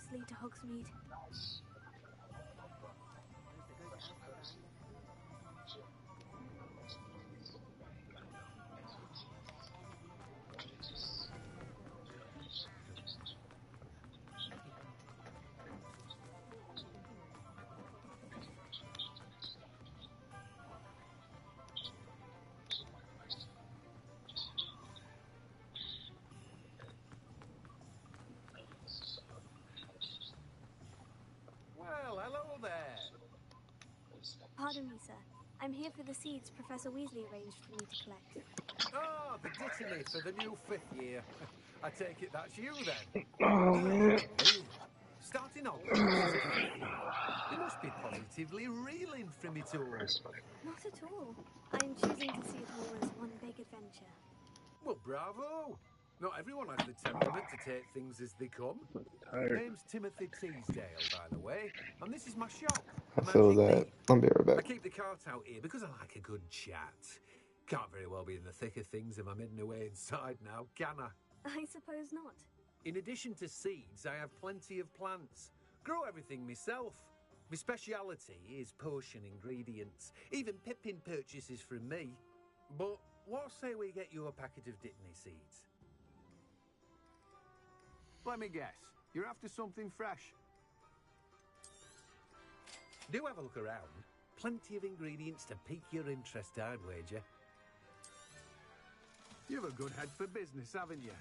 paths lead to Hogsmeade. Well, hello there. Pardon me, sir. I'm here for the seeds Professor Weasley arranged for me to collect. Ah, the dittany for the new 5th year. I take it that's you then. Oh man. Starting Hogwarts as a 5th year. You must be positively reeling from it all. Not at all. I'm choosing to see it all as one big adventure. Well, bravo. Not everyone has the temperament to take things as they come. Tired. Name's Timothy Teasdale, by the way, and this is my shop, I the feel Magic that. Bean. I'll be right I back. keep the cart out here because I like a good chat. Can't very well be in the thick of things if I'm hidden away inside now, can I? I suppose not. In addition to seeds, I have plenty of plants. Grow everything myself. My speciality is potion ingredients. Even Pippin purchases from me. But what say we get you a packet of Dittany seeds? Let me guess. You're after something fresh. Do have a look around. Plenty of ingredients to pique your interest, I'd wager. You've a good head for business, haven't you?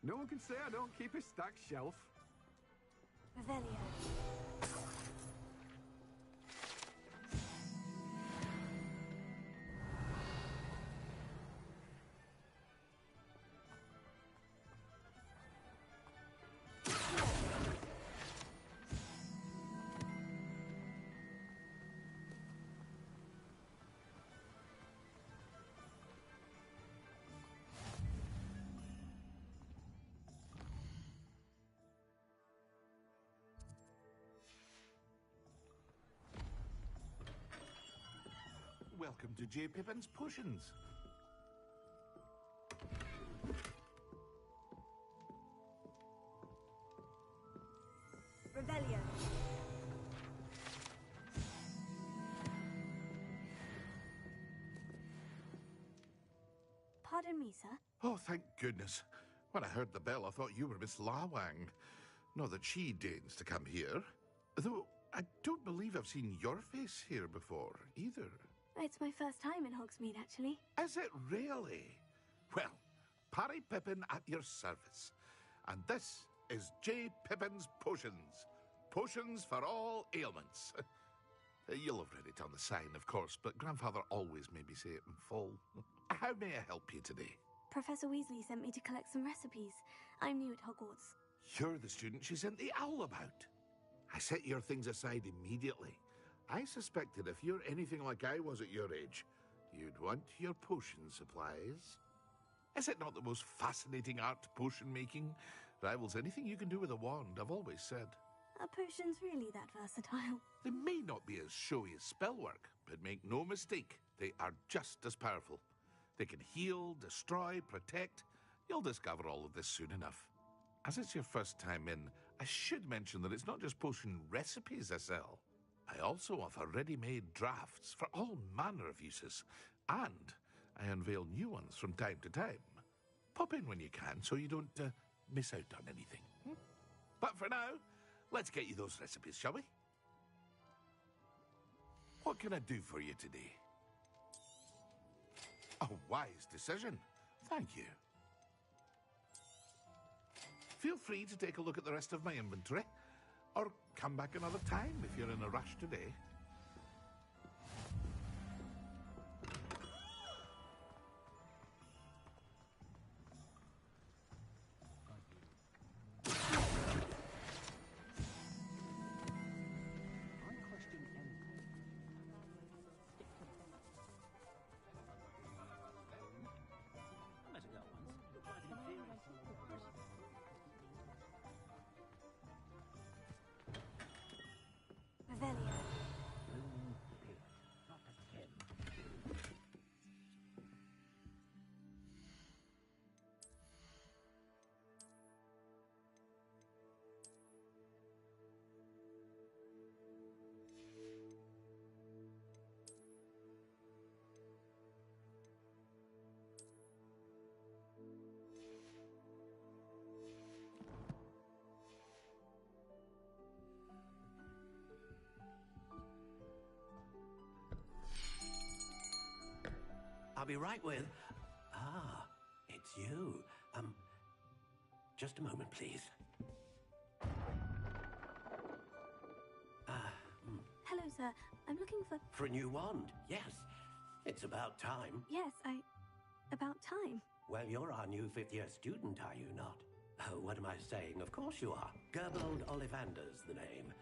No one can say I don't keep a stacked shelf. Revelio. Welcome to J. Pippin's Potions. Revelio. Pardon me, sir. Oh, thank goodness. When I heard the bell, I thought you were Miss Lawang. Not that she deigns to come here. Though I don't believe I've seen your face here before, either. It's my first time in Hogsmeade, actually. Is it really? Well, Parry Pippin at your service. And this is J. Pippin's Potions. Potions for all ailments. You'll have read it on the sign, of course, but Grandfather always made me say it in full. How may I help you today? Professor Weasley sent me to collect some recipes. I'm new at Hogwarts. You're the student she sent the owl about. I set your things aside immediately. I suspected if you're anything like I was at your age, you'd want your potion supplies. Is it not the most fascinating art, potion making? Rivals anything you can do with a wand, I've always said. Are potions really that versatile? They may not be as showy as spellwork, but make no mistake, they are just as powerful. They can heal, destroy, protect. You'll discover all of this soon enough. As it's your first time in, I should mention that it's not just potion recipes I sell. I also offer ready-made drafts for all manner of uses, and I unveil new ones from time to time. Pop in when you can so you don't miss out on anything. But for now, let's get you those recipes, shall we? What can I do for you today? A wise decision. Thank you. Feel free to take a look at the rest of my inventory, or come back another time if you're in a rush today. Revelio. I'll be right with... Ah, it's you. Just a moment, please. Hello, sir. I'm looking for... For a new wand, yes. It's about time. Yes, about time. Well, you're our new fifth-year student, are you not? Oh, what am I saying? Of course you are. Gerbold Ollivander's the name.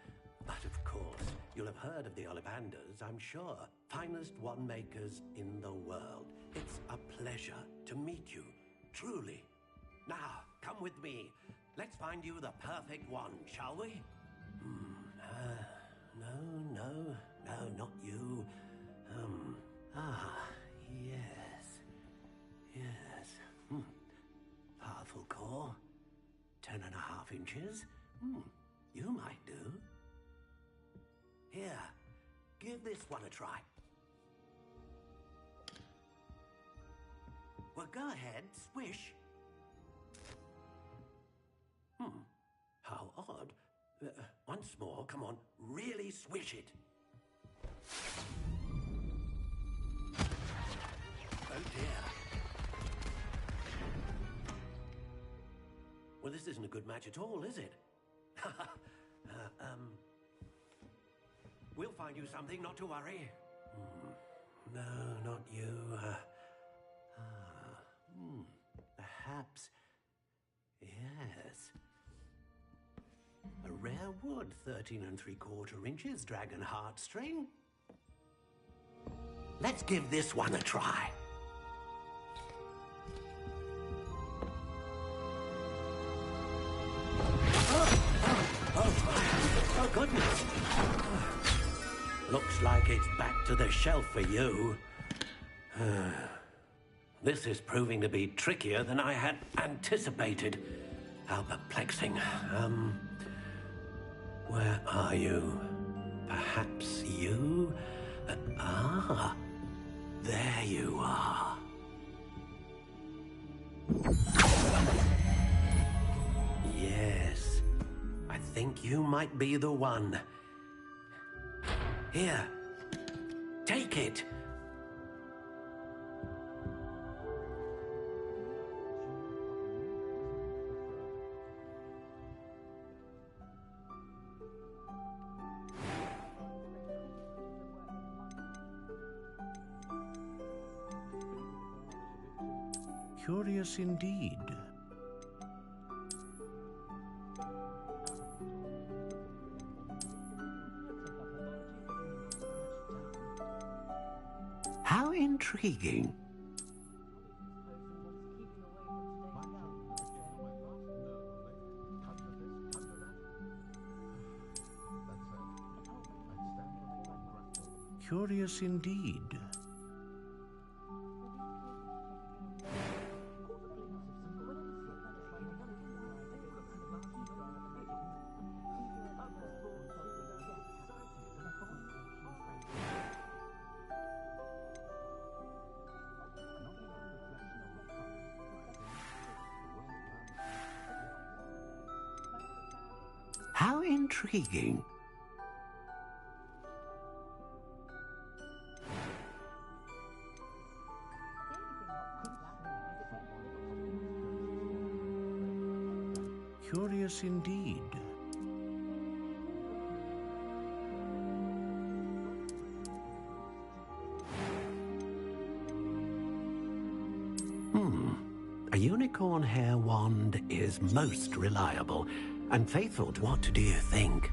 But of course, you'll have heard of the Ollivanders, I'm sure. Finest wand makers in the world. It's a pleasure to meet you, truly. Now, come with me. Let's find you the perfect wand, shall we? No, not you. Yes. Powerful core. 10.5 inches. You might do. Here, give this one a try. Well, go ahead, swish. How odd. Once more, come on, really swish it. Oh dear. Well, this isn't a good match at all, is it? We'll find you something, not to worry. No, not you. Perhaps. Yes. A rare wood, 13 3/4 inches, dragon heartstring. Let's give this one a try. Oh, goodness. Looks like it's back to the shelf for you. This is proving to be trickier than I had anticipated. How perplexing. Where are you? Perhaps you? There you are. Yes, I think you might be the one. Here, take it. Curious indeed. How intriguing. Curious indeed. How intriguing. Curious indeed. A unicorn hair wand is most reliable and faithful to what do you think?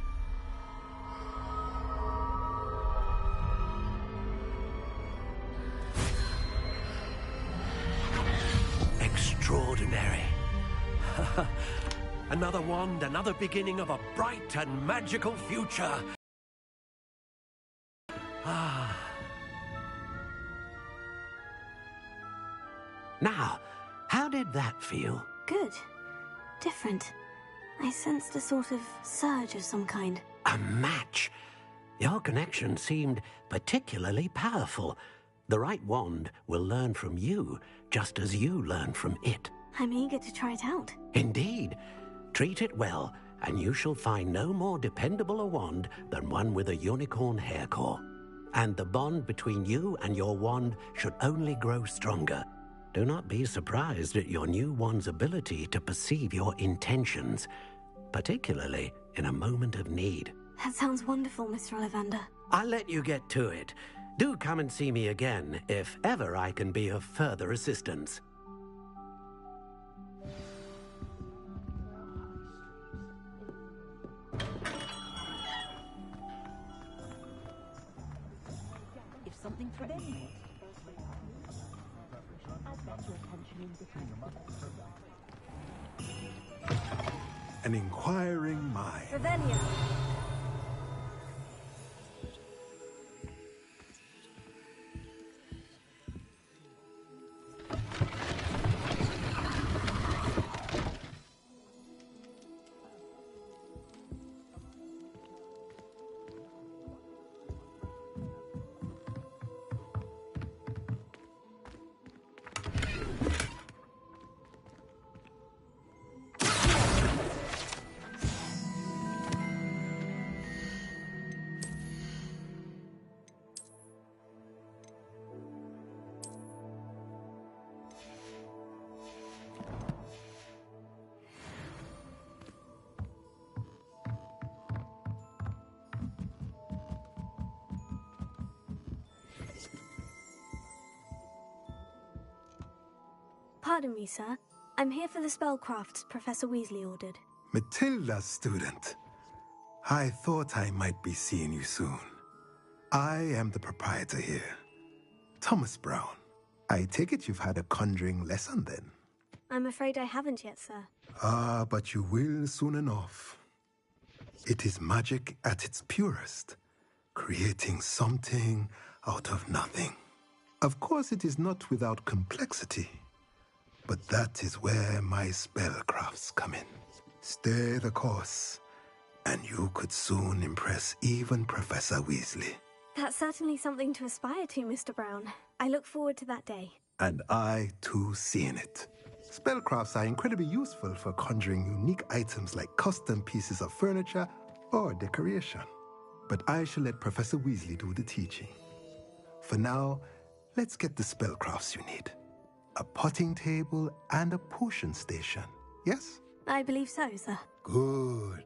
Extraordinary. Another wand, another beginning of a bright and magical future. Now, how did that feel? Good. Different. I sensed a sort of surge of some kind. A match. Your connection seemed particularly powerful. The right wand will learn from you, just as you learn from it. I'm eager to try it out. Indeed. Treat it well, and you shall find no more dependable a wand than one with a unicorn hair core. And the bond between you and your wand should only grow stronger. Do not be surprised at your new wand's ability to perceive your intentions, particularly in a moment of need. That sounds wonderful, Mr. Ollivander. I'll let you get to it. Do come and see me again if ever I can be of further assistance. If something threatens you, I'd bet your attention in different. An inquiring mind. Revelio. Pardon me, sir. I'm here for the spellcrafts Professor Weasley ordered. Matilda's student. I thought I might be seeing you soon. I am the proprietor here, Thomas Brown. I take it you've had a conjuring lesson then? I'm afraid I haven't yet, sir. Ah, but you will soon enough. It is magic at its purest, creating something out of nothing. Of course, it is not without complexity, but that is where my spellcrafts come in. Stay the course, and you could soon impress even Professor Weasley. That's certainly something to aspire to, Mr. Brown. I look forward to that day. And I, too, seeing it. Spellcrafts are incredibly useful for conjuring unique items like custom pieces of furniture or decoration. But I shall let Professor Weasley do the teaching. For now, let's get the spellcrafts you need. A potting table and a potion station, yes? I believe so, sir. Good.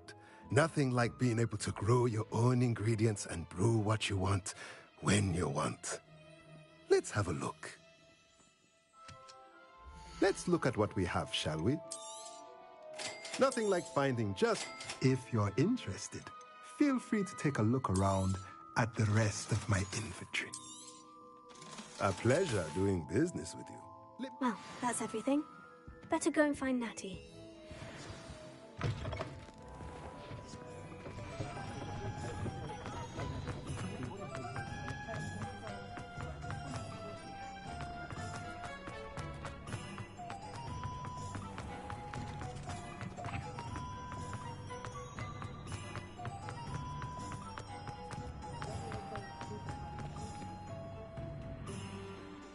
Nothing like being able to grow your own ingredients and brew what you want when you want. Let's have a look. Let's look at what we have, shall we? Nothing like finding just... If you're interested, feel free to take a look around at the rest of my inventory. A pleasure doing business with you. Well, that's everything. Better go and find Natty.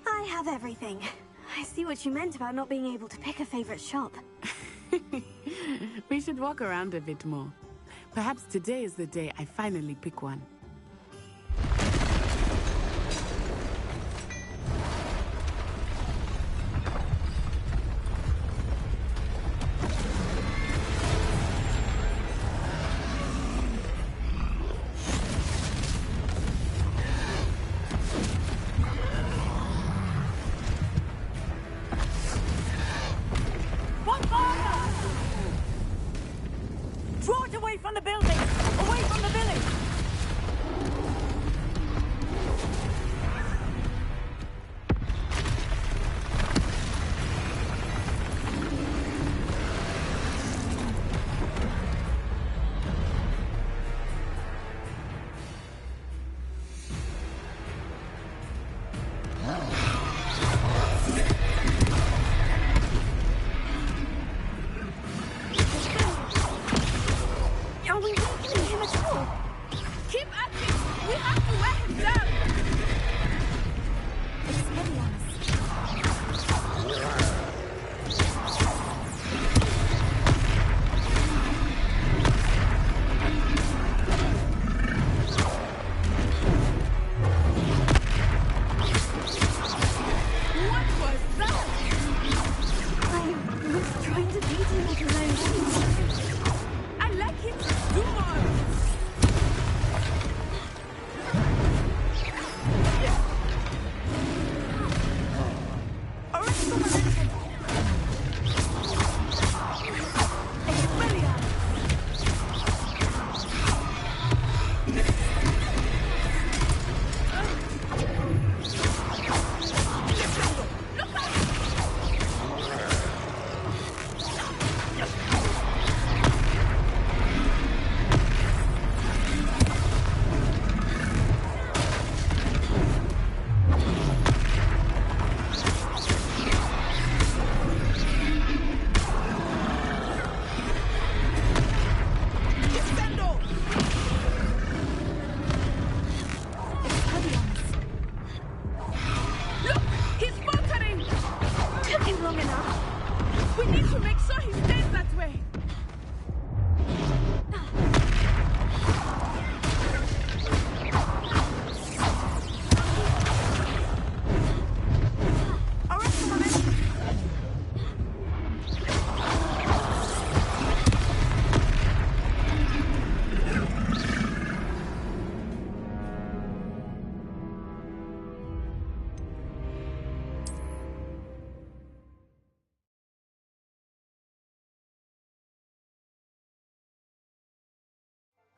I have everything. I see what you meant about not being able to pick a favorite shop. We should walk around a bit more. Perhaps today is the day I finally pick one. Draw it away from the building! Away from the village!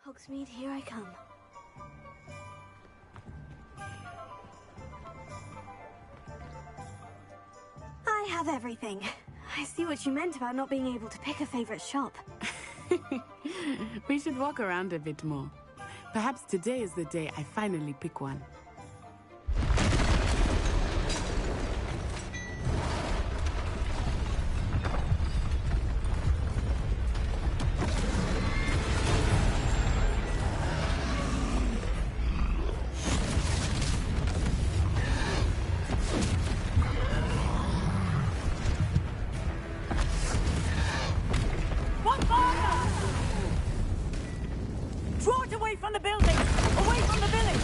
Hogsmeade, here I come. I have everything. I see what you meant about not being able to pick a favorite shop. We should walk around a bit more. Perhaps today is the day I finally pick one. Draw it away from the building! Away from the village!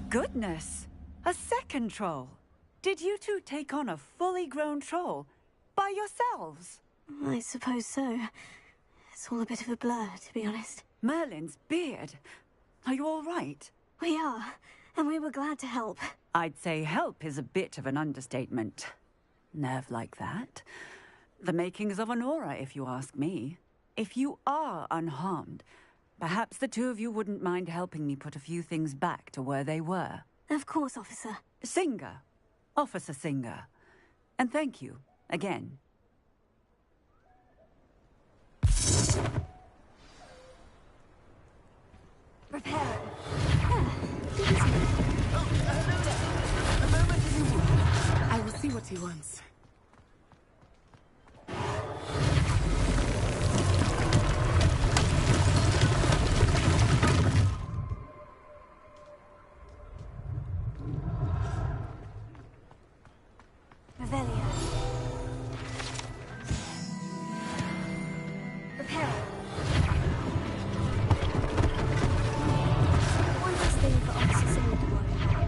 Goodness! A second troll! Did you two take on a fully grown troll by yourselves? I suppose so. It's all a bit of a blur, to be honest. Merlin's beard. Are you all right? We are, and we were glad to help. I'd say help is a bit of an understatement. Nerve like that. The makings of an aura, if you ask me. If you are unharmed, perhaps the two of you wouldn't mind helping me put a few things back to where they were. Of course, officer. Singer. Officer Singer. And thank you, again. Prepare. I will see what he wants. Revelia. Prepare. One last thing for Officer Singer to worry about.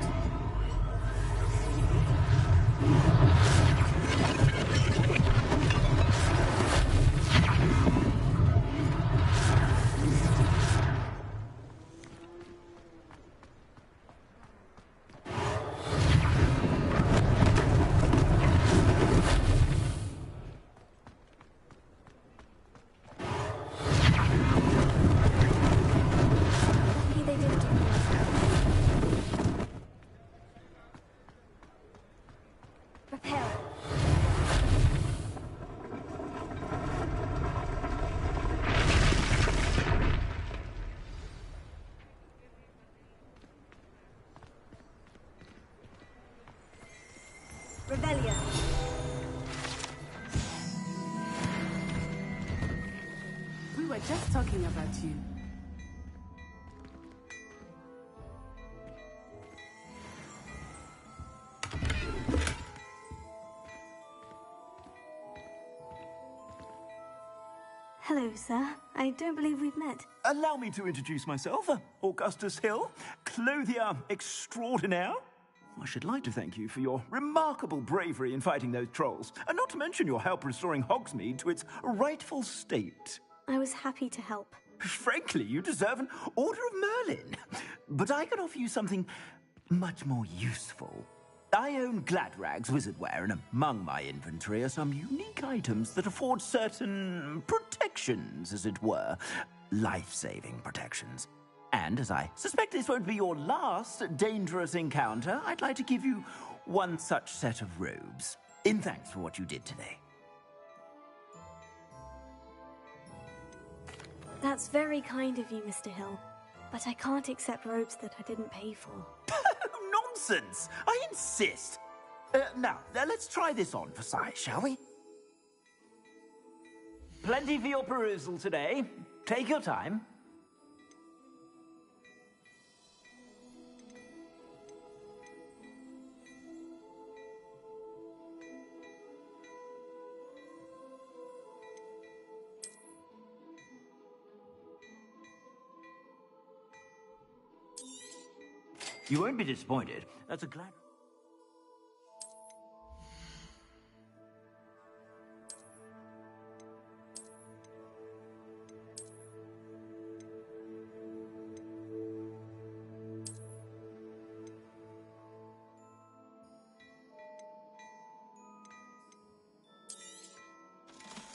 Revelio. We were just talking about you. Hello, sir. I don't believe we've met. Allow me to introduce myself, Augustus Hill, clothier extraordinaire. I should like to thank you for your remarkable bravery in fighting those trolls, and not to mention your help restoring Hogsmeade to its rightful state. I was happy to help. Frankly, you deserve an Order of Merlin. But I can offer you something much more useful. I own Gladrag's wizardware, and among my inventory are some unique items that afford certain protections, as it were. Life-saving protections. And as I suspect this won't be your last dangerous encounter, I'd like to give you one such set of robes, in thanks for what you did today. That's very kind of you, Mr. Hill. But I can't accept robes that I didn't pay for. Nonsense! I insist! Now, let's try this on for size, shall we? Plenty for your perusal today. Take your time. You won't be disappointed. That's a glad...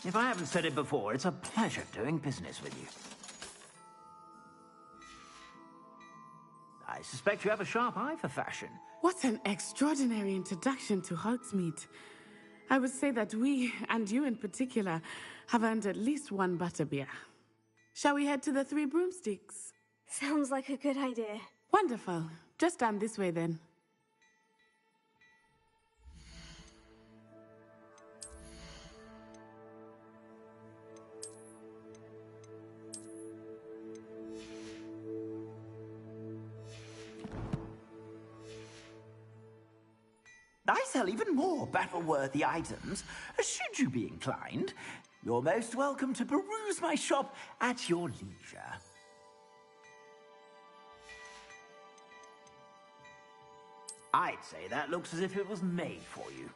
If I haven't said it before, it's a pleasure doing business with you. I suspect you have a sharp eye for fashion. What an extraordinary introduction to Hogsmeade. I would say that we, and you in particular, have earned at least one butterbeer. Shall we head to the Three Broomsticks? Sounds like a good idea. Wonderful. Just down this way then. I sell even more battle-worthy items. Should you be inclined, you're most welcome to peruse my shop at your leisure. I'd say that looks as if it was made for you.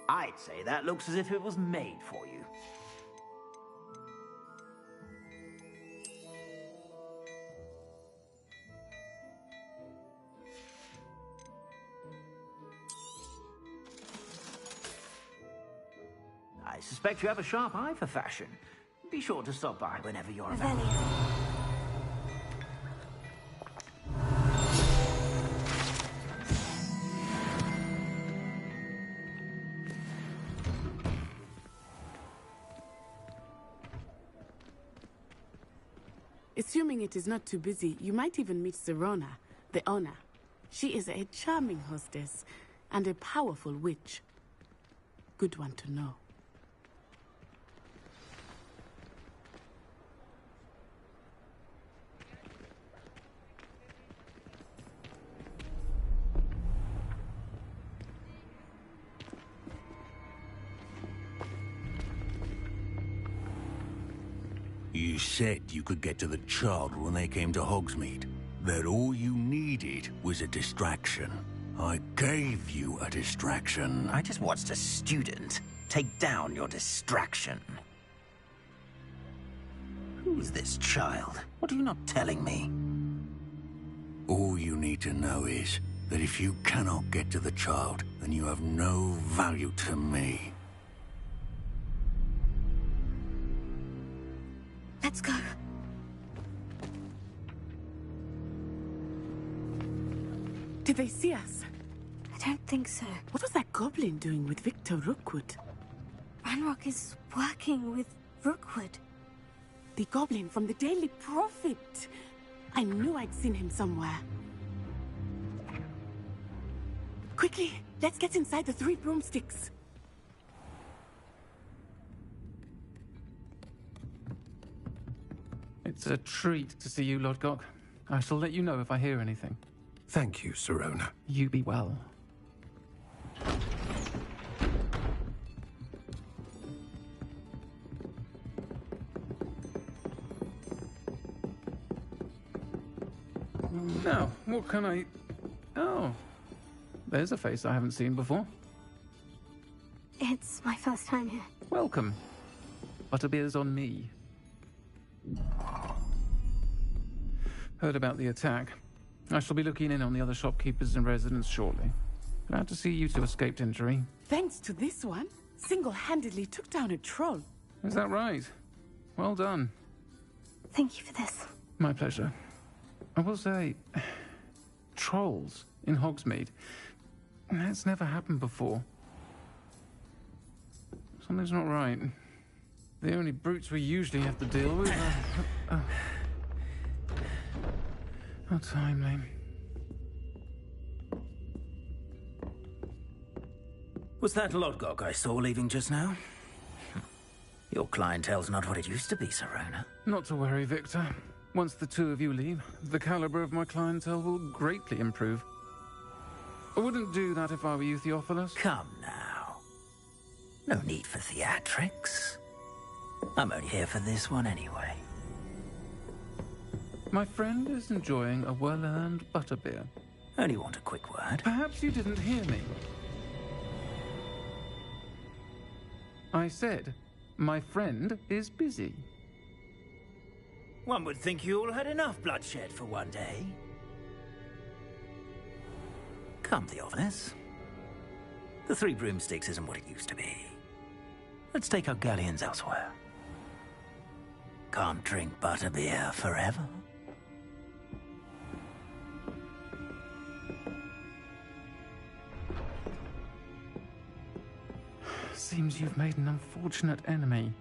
I'd say that looks as if it was made for you. I suspect you have a sharp eye for fashion. Be sure to stop by whenever you're available. Assuming it is not too busy, you might even meet Serona, the owner. She is a charming hostess and a powerful witch. Good one to know. You said you could get to the child when they came to Hogsmeade. That all you needed was a distraction. I gave you a distraction. I just watched a student take down your distraction. Who's this child? What are you not telling me? All you need to know is that if you cannot get to the child, then you have no value to me. Let's go. Did they see us? I don't think so. What was that goblin doing with Victor Rookwood? Ranrock is working with Rookwood. The goblin from the Daily Prophet. I knew I'd seen him somewhere. Quickly, let's get inside the three broomsticks. It's a treat to see you, Lodgok. I shall let you know if I hear anything. Thank you, Sirona. You be well. Now, what can I... Oh, there's a face I haven't seen before. It's my first time here. Welcome. Butterbeer's on me. Heard about the attack. I shall be looking in on the other shopkeepers and residents shortly. Glad to see you two escaped injury. Thanks to this one, single-handedly took down a troll. Is that right? Well done. Thank you for this. My pleasure. I will say, trolls in Hogsmeade. That's never happened before. Something's not right. The only brutes we usually have to deal with are... How timely. Was that Lodgok I saw leaving just now? Your clientele's not what it used to be, Sirona. Not to worry, Victor. Once the two of you leave, the caliber of my clientele will greatly improve. I wouldn't do that if I were you, Theophilus. Come now. No need for theatrics. I'm only here for this one anyway. My friend is enjoying a well-earned butterbeer. Only want a quick word. Perhaps you didn't hear me. I said, my friend is busy. One would think you all had enough bloodshed for one day. Come, Theophilus. The Three Broomsticks isn't what it used to be. Let's take our galleons elsewhere. Can't drink butterbeer forever. Seems you've made an unfortunate enemy.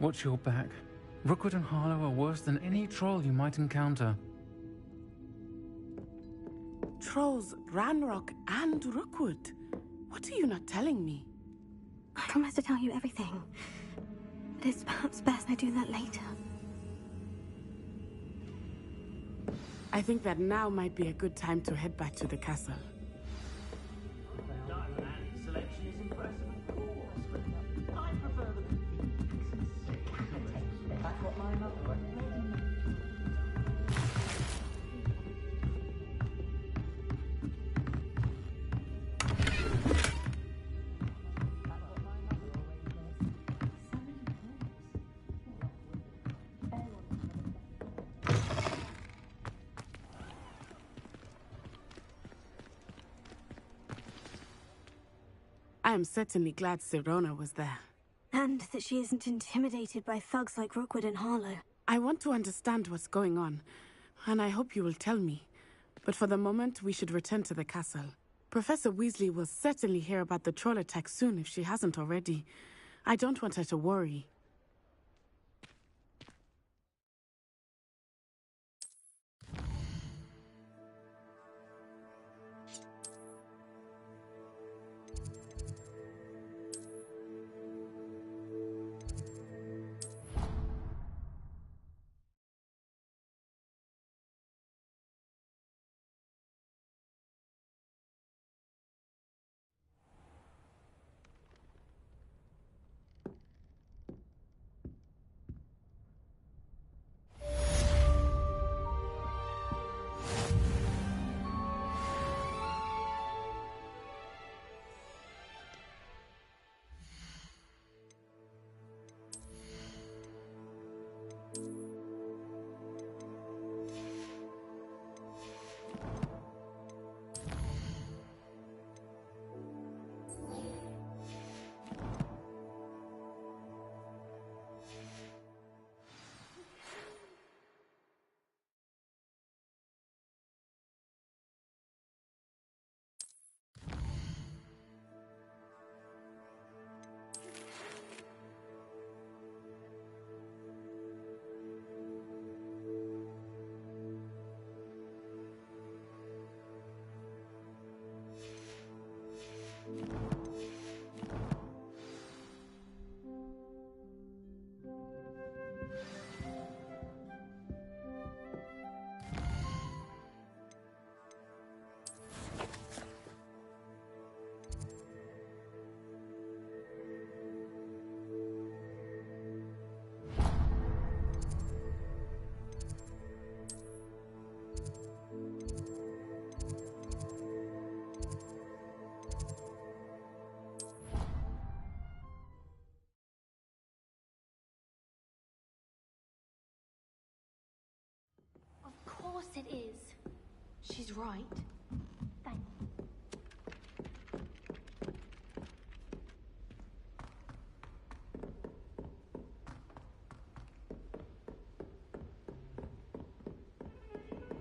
Watch your back. Rookwood and Harlow are worse than any troll you might encounter. Trolls, Ranrock, and Rookwood. What are you not telling me? I promise to tell you everything. But it's perhaps best I do that later. I think that now might be a good time to head back to the castle. I am certainly glad Sirona was there. And that she isn't intimidated by thugs like Rookwood and Harlow. I want to understand what's going on, and I hope you will tell me. But for the moment, we should return to the castle. Professor Weasley will certainly hear about the troll attack soon if she hasn't already. I don't want her to worry. it is. She's right. Thank you.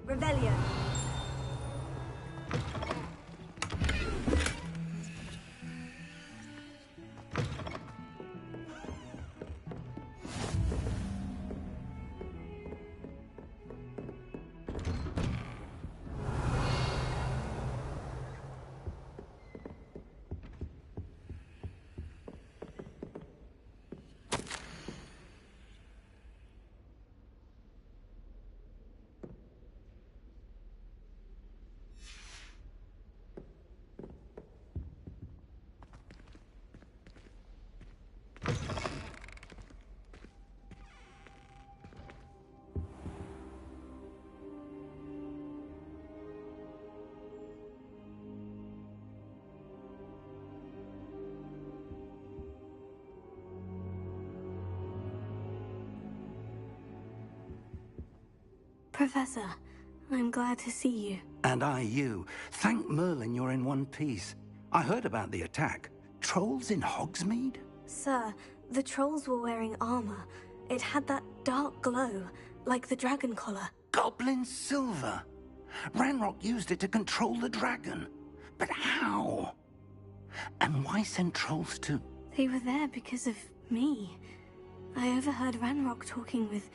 Revelio. Professor, I'm glad to see you. And I you. Thank Merlin you're in one piece. I heard about the attack. Trolls in Hogsmeade? Sir, the trolls were wearing armor. It had that dark glow, like the dragon collar. Goblin silver. Ranrock used it to control the dragon. But how? And why send trolls to... They were there because of me. I overheard Ranrock talking with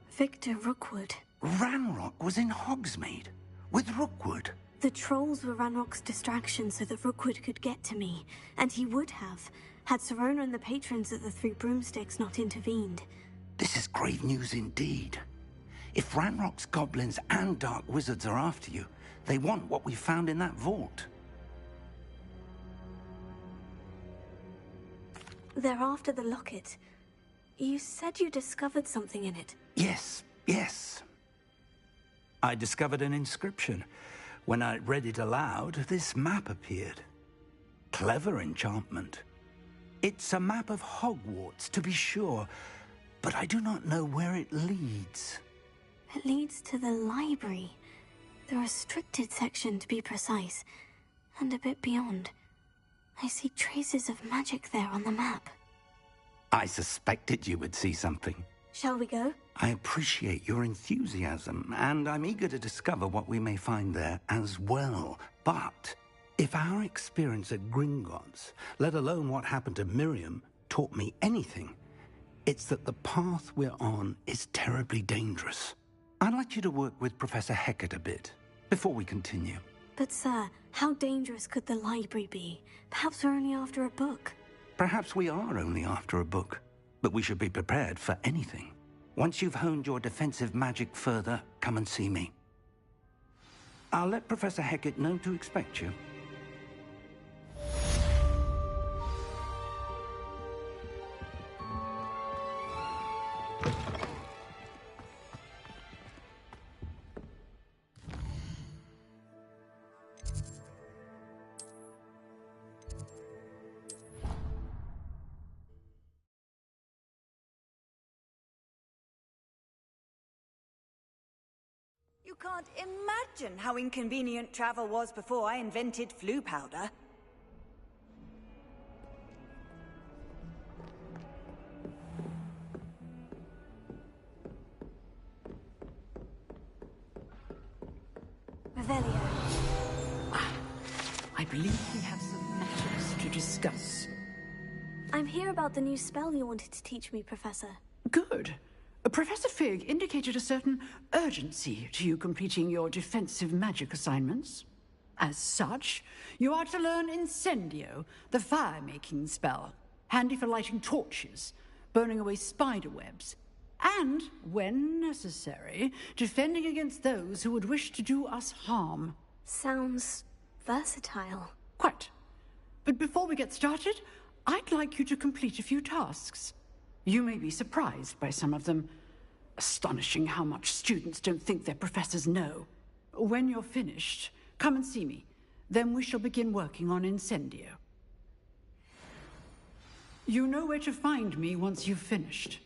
Victor Rookwood. Ranrock was in Hogsmeade with Rookwood. The trolls were Ranrock's distraction so that Rookwood could get to me, and he would have, had Sirona and the patrons at the Three Broomsticks not intervened. This is grave news indeed. If Ranrock's goblins and dark wizards are after you, they want what we found in that vault. They're after the locket. You said you discovered something in it. Yes. I discovered an inscription. When I read it aloud, this map appeared. Clever enchantment. It's a map of Hogwarts, to be sure, but I do not know where it leads. It leads to the library. The restricted section, to be precise, and a bit beyond. I see traces of magic there on the map. I suspected you would see something. Shall we go? I appreciate your enthusiasm, and I'm eager to discover what we may find there as well. But if our experience at Gringotts, let alone what happened to Miriam, taught me anything, it's that the path we're on is terribly dangerous. I'd like you to work with Professor Hecat a bit before we continue. But sir, how dangerous could the library be? Perhaps we're only after a book. Perhaps we are only after a book, but we should be prepared for anything. Once you've honed your defensive magic further, come and see me. I'll let Professor Hecat know to expect you. You can't imagine how inconvenient travel was before I invented flu powder. Revelio. I believe we have some matters to discuss. I'm here about the new spell you wanted to teach me, Professor. Good. Professor Fig indicated a certain urgency to you completing your defensive magic assignments. As such, you are to learn Incendio, the fire-making spell, handy for lighting torches, burning away spider webs, and, when necessary, defending against those who would wish to do us harm. Sounds versatile. Quite. But before we get started, I'd like you to complete a few tasks. You may be surprised by some of them. Astonishing how much students don't think their professors know. When you're finished, come and see me. Then we shall begin working on Incendio. You know where to find me once you've finished.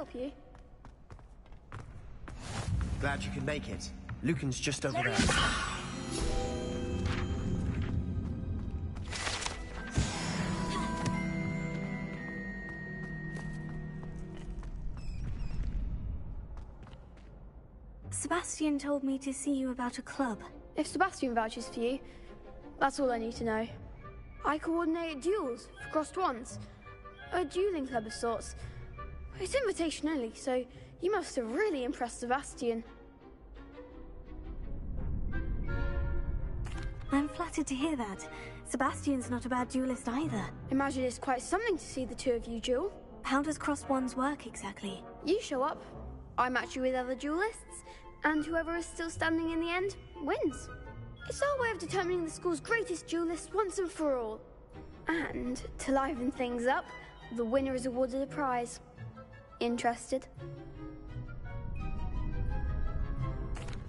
help you? Glad you could make it. Lucan's just over there. Sebastian told me to see you about a club. If Sebastian vouches for you, that's all I need to know. I coordinate duels for crossed wands. A dueling club of sorts. It's invitation only, so you must have really impressed Sebastian. I'm flattered to hear that. Sebastian's not a bad duelist either. Imagine it's quite something to see the two of you duel. How does crossed wands work exactly? You show up, I match you with other duelists, and whoever is still standing in the end wins. It's our way of determining the school's greatest duelist once and for all. And to liven things up, the winner is awarded a prize. Interested?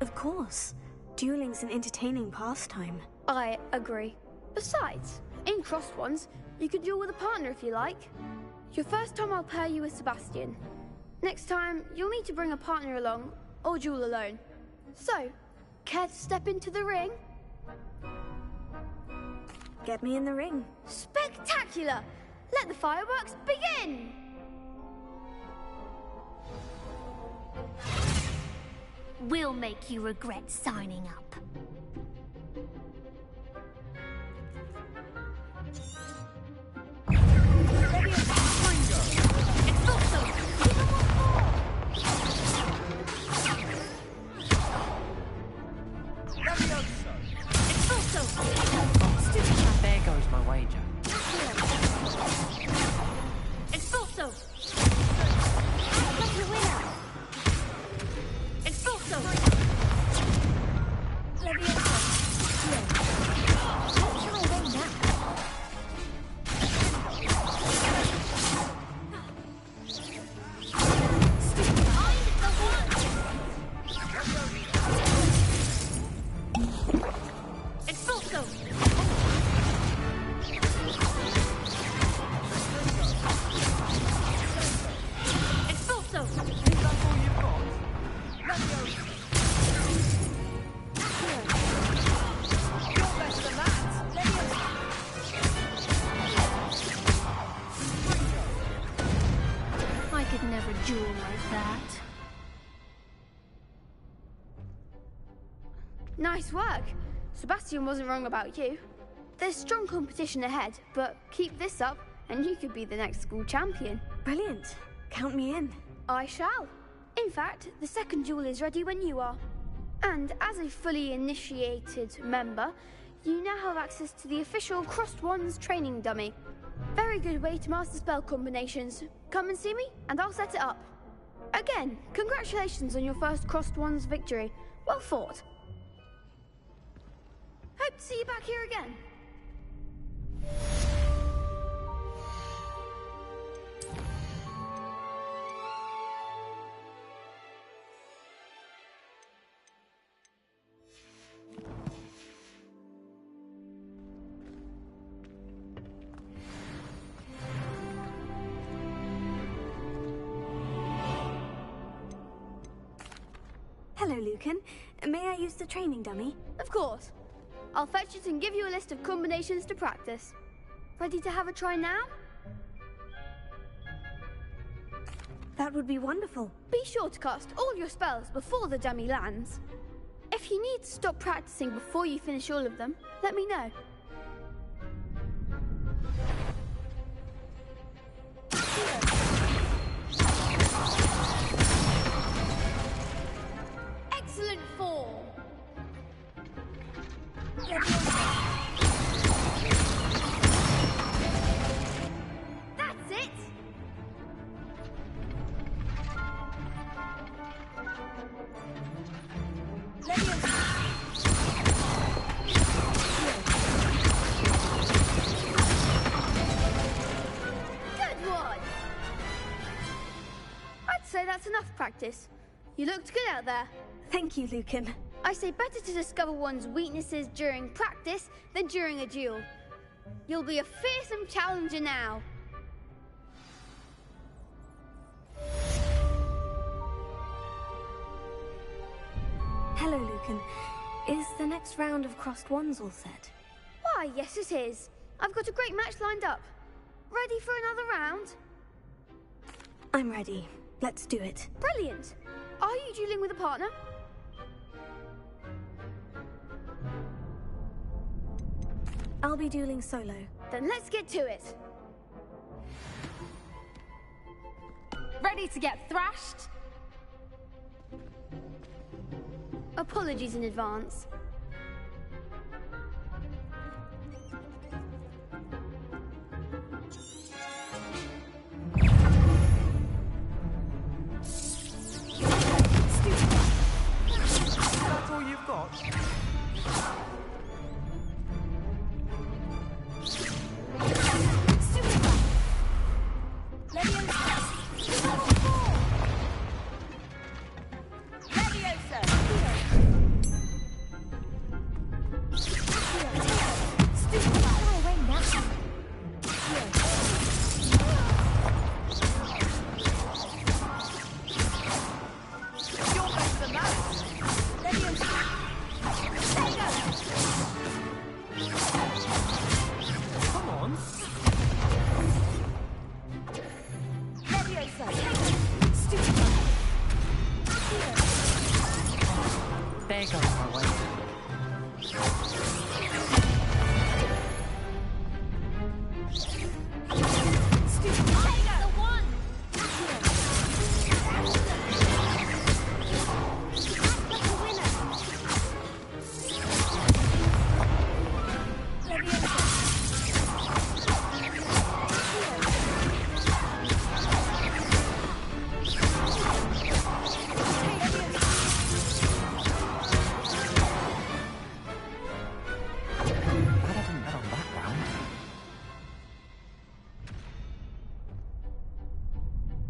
Of course. Dueling's an entertaining pastime. I agree. Besides, in crossed ones, you could duel with a partner if you like. Your first time I'll pair you with Sebastian. Next time, you'll need to bring a partner along, or duel alone. So, care to step into the ring? Get me in the ring. Spectacular! Let the fireworks begin! We'll make you regret signing up. There goes my wager. Expulso! Lucky winner! Expulso! Levioso! Don't try them now. Behind the one! Expulso! Expulso! Think that's all you've got? Levioso! You're better than that! Levioso! I could never duel like that. Nice work. Sebastian wasn't wrong about you. There's strong competition ahead, but keep this up and you could be the next school champion. Brilliant. Count me in. I shall. In fact, the second duel is ready when you are. And as a fully initiated member, you now have access to the official Crossed Wands training dummy. Very good way to master spell combinations. Come and see me, and I'll set it up. Again, congratulations on your first Crossed Wands victory. Well fought. Hope to see you back here again. Hello, Lucan. May I use the training dummy? Of course. I'll fetch it and give you a list of combinations to practice. Ready to have a try now? That would be wonderful. Be sure to cast all your spells before the dummy lands. If you need to stop practicing before you finish all of them, let me know. Excellent form! That's it! Good one! I'd say that's enough practice. You looked good out there. Thank you, Lucan. I say better to discover one's weaknesses during practice than during a duel. You'll be a fearsome challenger now. Hello, Lucan. Is the next round of crossed wands all set? Why, yes it is. I've got a great match lined up. Ready for another round? I'm ready. Let's do it. Brilliant. Are you dueling with a partner? I'll be dueling solo. Then let's get to it. Ready to get thrashed? Apologies in advance. That's all you've got? There goes my way.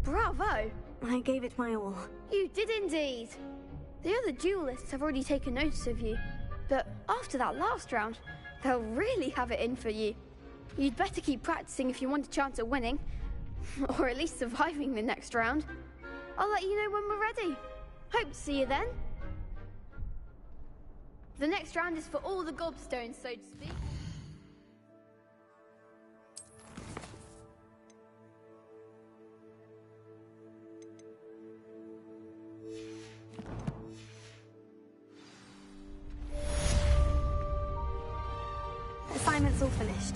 Bravo! I gave it my all. You did indeed. The other duelists have already taken notice of you, but after that last round, they'll really have it in for you. You'd better keep practicing if you want a chance at winning, or at least surviving the next round. I'll let you know when we're ready. Hope to see you then. The next round is for all the gobstones, so to speak. Assignment's all finished.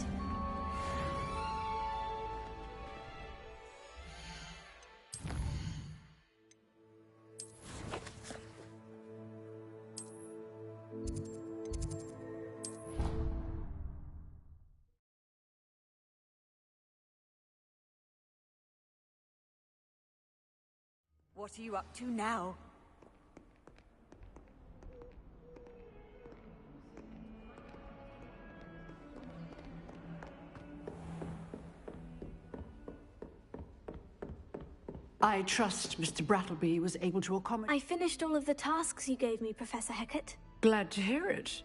What are you up to now? I trust Mr. Brattleby was able to accommodate... I finished all of the tasks you gave me, Professor Hecat. Glad to hear it.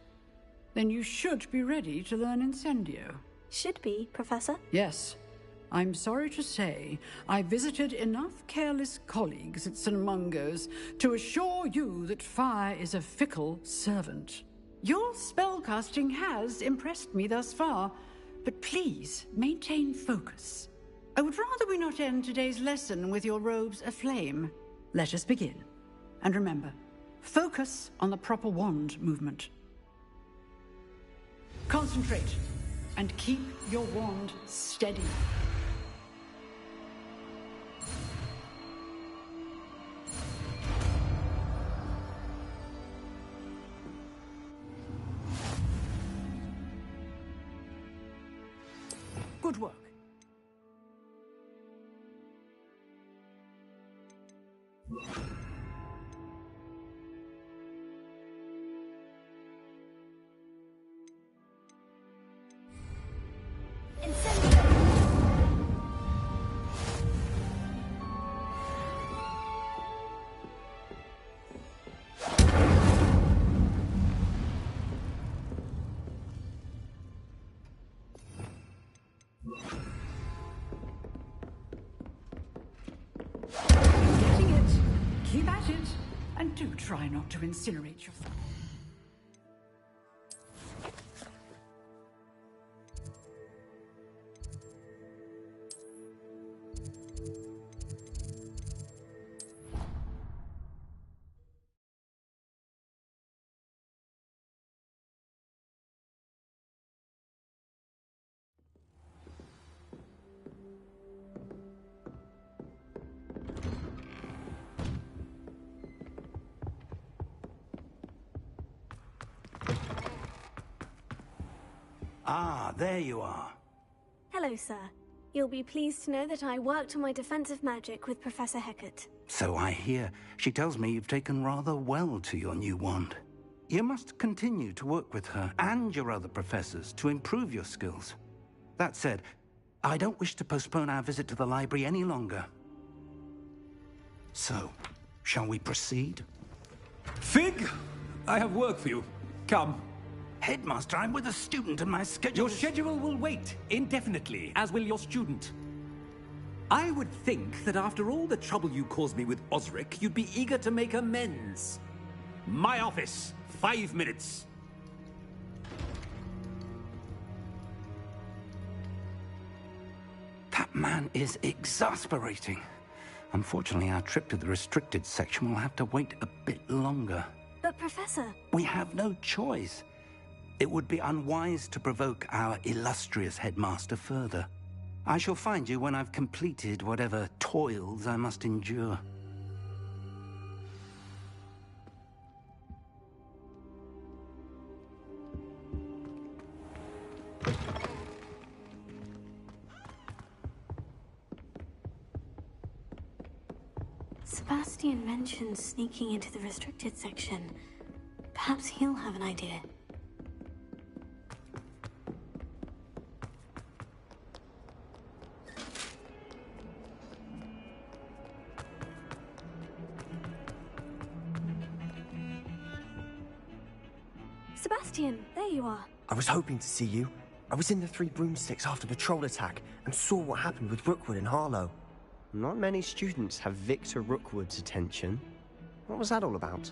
Then you should be ready to learn Incendio. Should be, Professor. Yes. I'm sorry to say, I visited enough careless colleagues at St. Mungo's to assure you that fire is a fickle servant. Your spellcasting has impressed me thus far, but please maintain focus. I would rather we not end today's lesson with your robes aflame. Let us begin. And remember, focus on the proper wand movement. Concentrate, and keep your wand steady. Good work. Incendio! try not to incinerate yourself. Ah, there you are. Hello, sir. You'll be pleased to know that I worked on my defensive magic with Professor Hecat. So I hear. She tells me you've taken rather well to your new wand. You must continue to work with her and your other professors to improve your skills. That said, I don't wish to postpone our visit to the library any longer. So, shall we proceed? Fig, I have work for you. Come. Headmaster, I'm with a student and my schedule... Your schedule will wait indefinitely, as will your student. I would think that after all the trouble you caused me with Osric, you'd be eager to make amends. My office, 5 minutes. That man is exasperating. Unfortunately, our trip to the restricted section will have to wait a bit longer. But, Professor... We have no choice. It would be unwise to provoke our illustrious headmaster further. I shall find you when I've completed whatever toils I must endure. Sebastian mentioned sneaking into the restricted section. Perhaps he'll have an idea. Sebastian, there you are. I was hoping to see you. I was in the Three Broomsticks after the troll attack and saw what happened with Rookwood and Harlow. Not many students have Victor Rookwood's attention. What was that all about?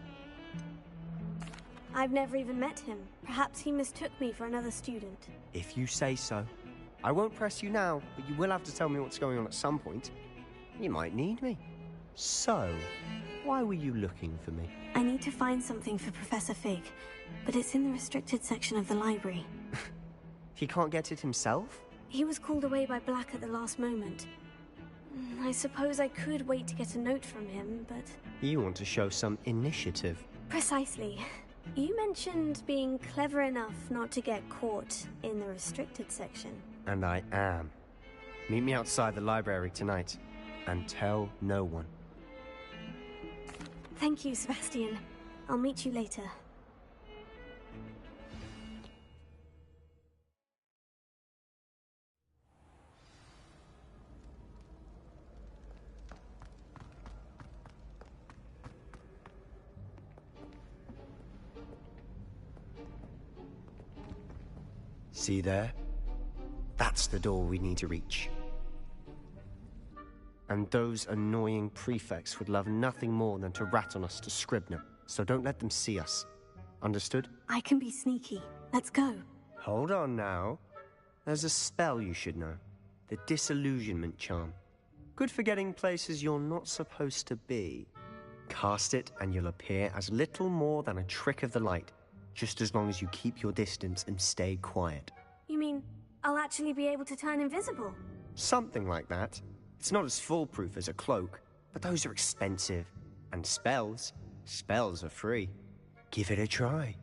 I've never even met him. Perhaps he mistook me for another student. If you say so. I won't press you now, but you will have to tell me what's going on at some point. You might need me. So, why were you looking for me? I need to find something for Professor Fig, but it's in the restricted section of the library. He can't get it himself? He was called away by Black at the last moment. I suppose I could wait to get a note from him, but... You want to show some initiative. Precisely. You mentioned being clever enough not to get caught in the restricted section. And I am. Meet me outside the library tonight, and tell no one. Thank you, Sebastian. I'll meet you later. See there? That's the door we need to reach. And those annoying prefects would love nothing more than to rat on us to Scribner, so don't let them see us. Understood? I can be sneaky. Let's go. Hold on now. There's a spell you should know. The Disillusionment Charm. Good for getting places you're not supposed to be. Cast it and you'll appear as little more than a trick of the light, just as long as you keep your distance and stay quiet. You mean I'll actually be able to turn invisible? Something like that. It's not as foolproof as a cloak, but those are expensive. And spells are free. Give it a try.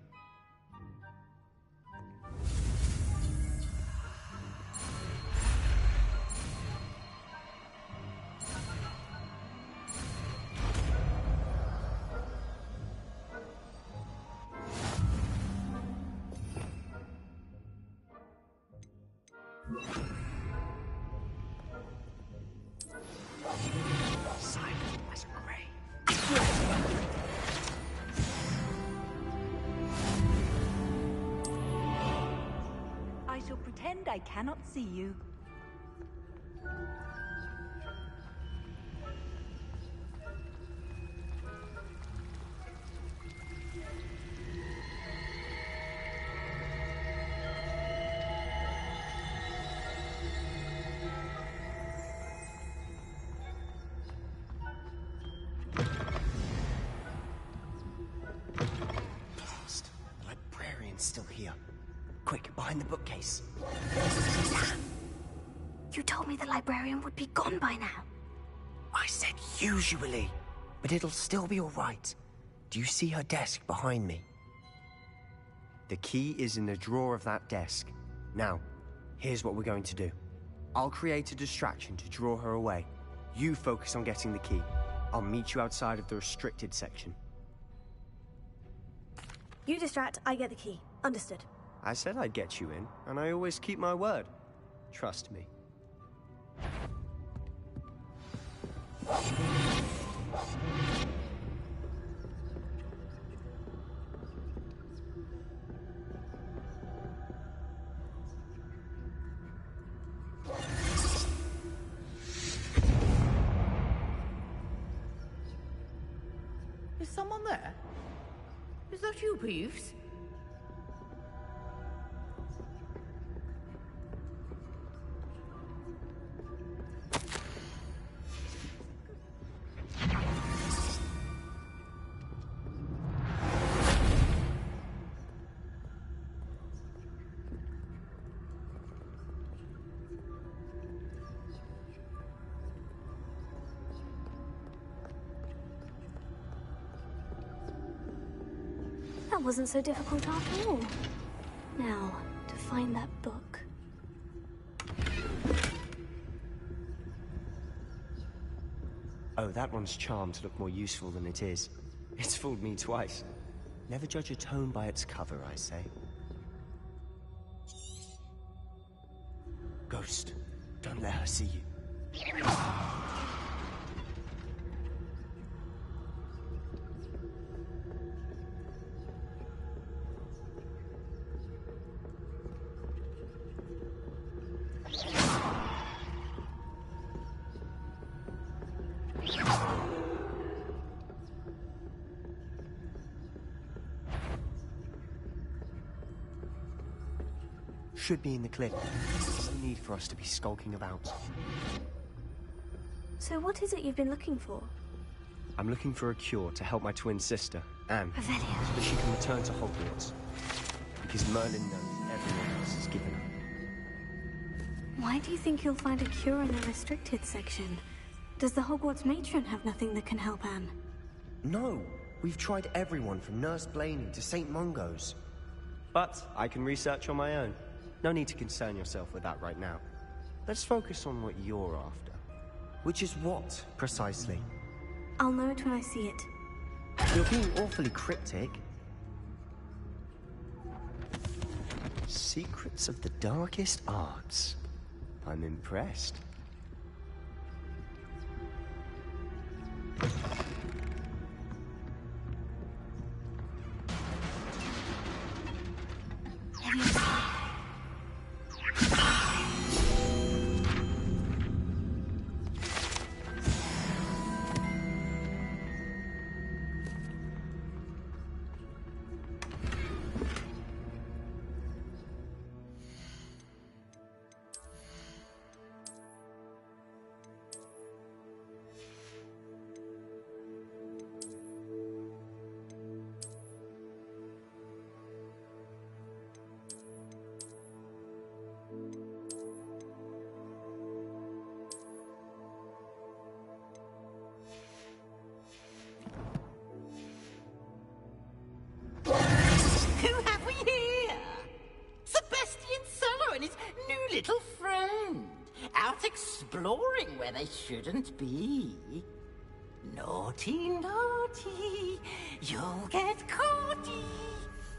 I shall pretend I cannot see you. It's still here. Quick, behind the bookcase. You told me the librarian would be gone by now. I said usually, but it'll still be all right. Do you see her desk behind me? The key is in the drawer of that desk. Now, here's what we're going to do. I'll create a distraction to draw her away. You focus on getting the key. I'll meet you outside of the restricted section. You distract, I get the key. Understood. I said I'd get you in, and I always keep my word. Trust me. Is someone there? Is that you, Peeves? That wasn't so difficult after all. Now, to find that book. Oh, that one's charmed to look more useful than it is. It's fooled me twice. Never judge a tome by its cover, I say. Ghost, don't let her see you. Should be in the cliff. No need for us to be skulking about. So what is it you've been looking for? I'm looking for a cure to help my twin sister, Anne, Revelio. so that she can return to Hogwarts. Because Merlin knows everyone else has given up. Why do you think you'll find a cure in the restricted section? Does the Hogwarts matron have nothing that can help Anne? No, we've tried everyone from Nurse Blaney to St. Mungo's. But I can research on my own. No need to concern yourself with that right now. Let's focus on what you're after. Which is what, precisely? I'll know it when I see it. You're being awfully cryptic. Secrets of the darkest arts. I'm impressed. Little friend, out exploring where they shouldn't be. Naughty, naughty, you'll get caughty.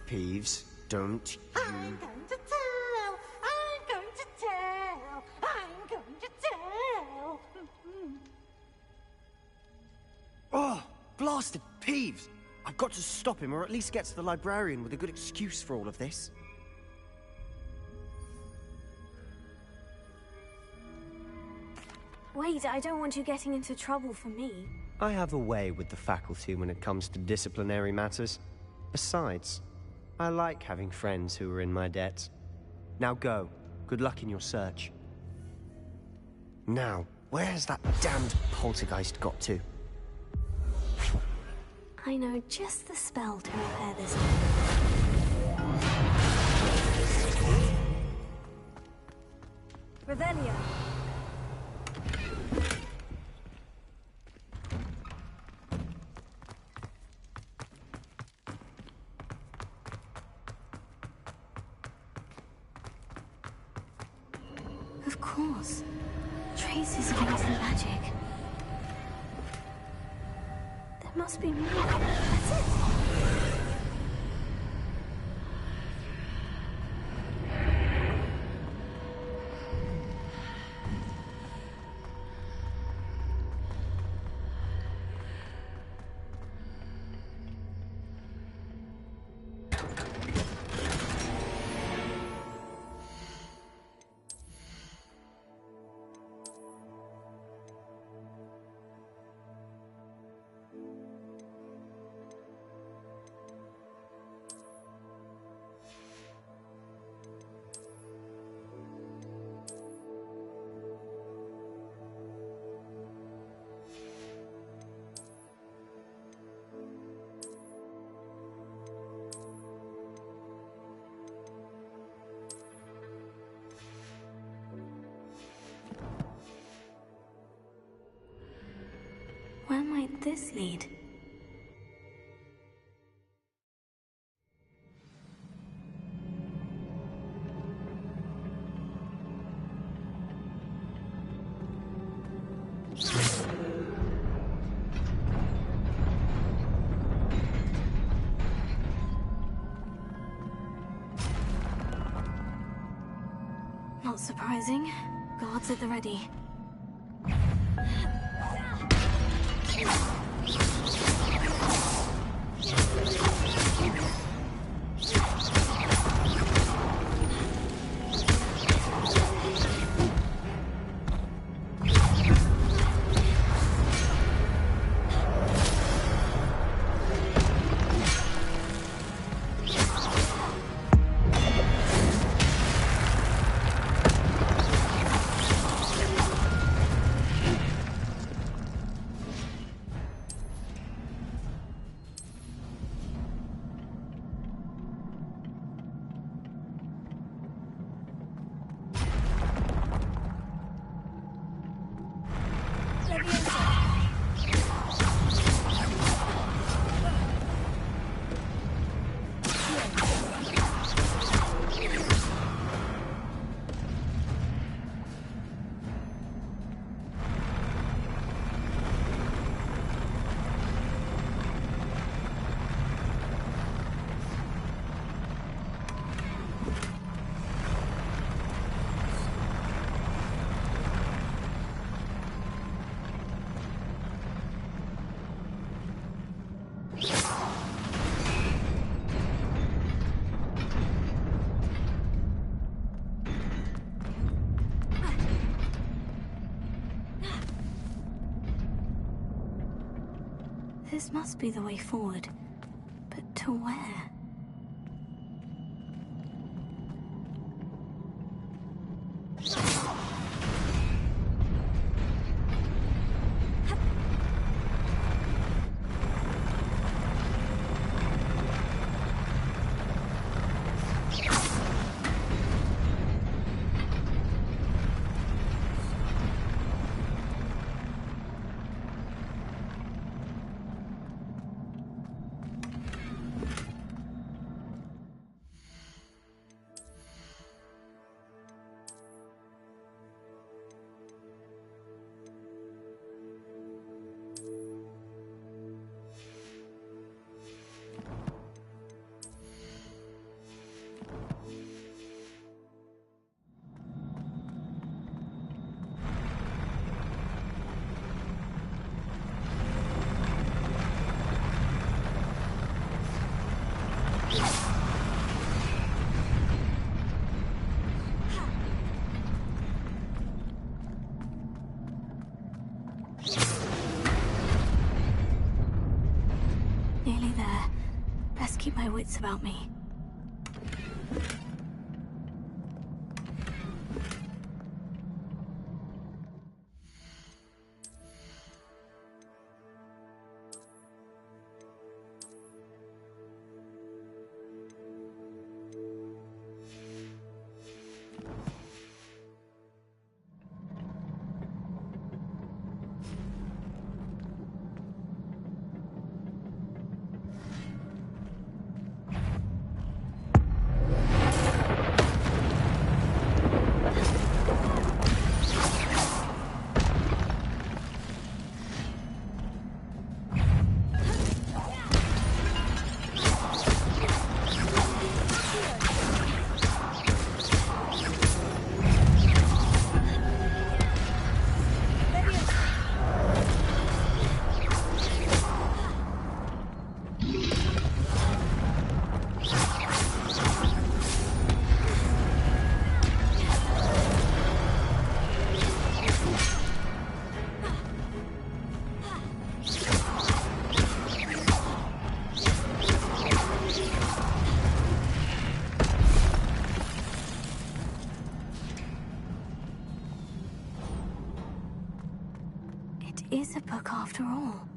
Peeves, don't you... I'm going to tell, I'm going to tell, I'm going to tell. Oh, blasted Peeves! I've got to stop him, or at least get to the librarian with a good excuse for all of this. Wait, I don't want you getting into trouble for me. I have a way with the faculty when it comes to disciplinary matters. Besides, I like having friends who are in my debt. Now go. Good luck in your search. Now, where's that damned poltergeist got to? I know just the spell to repair this. Revelio. Of course. Traces of ancient magic. There must be more. That's it! Where might this lead? Not surprising. Guards at the ready. This must be the way forward. But to where? Nearly there. Best keep my wits about me. is a book after all.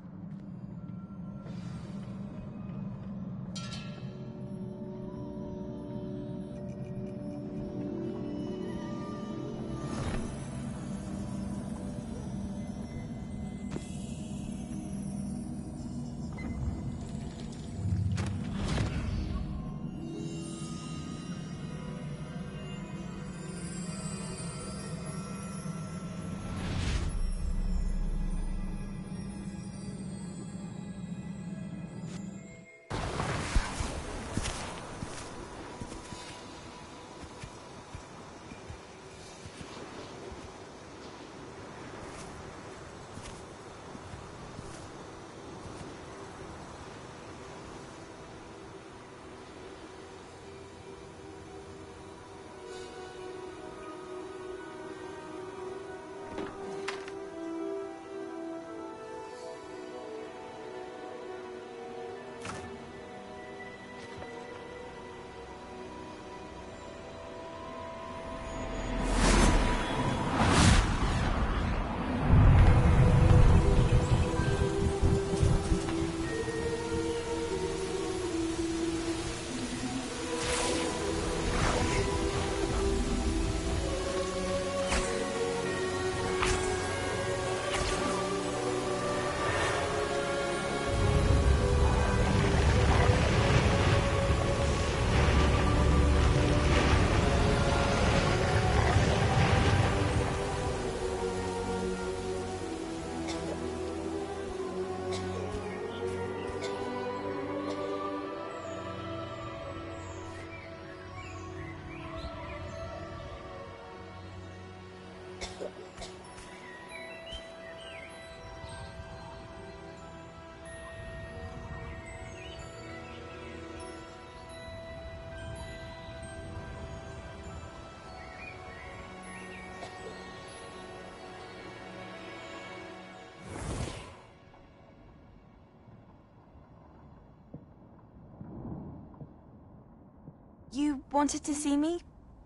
You wanted to see me?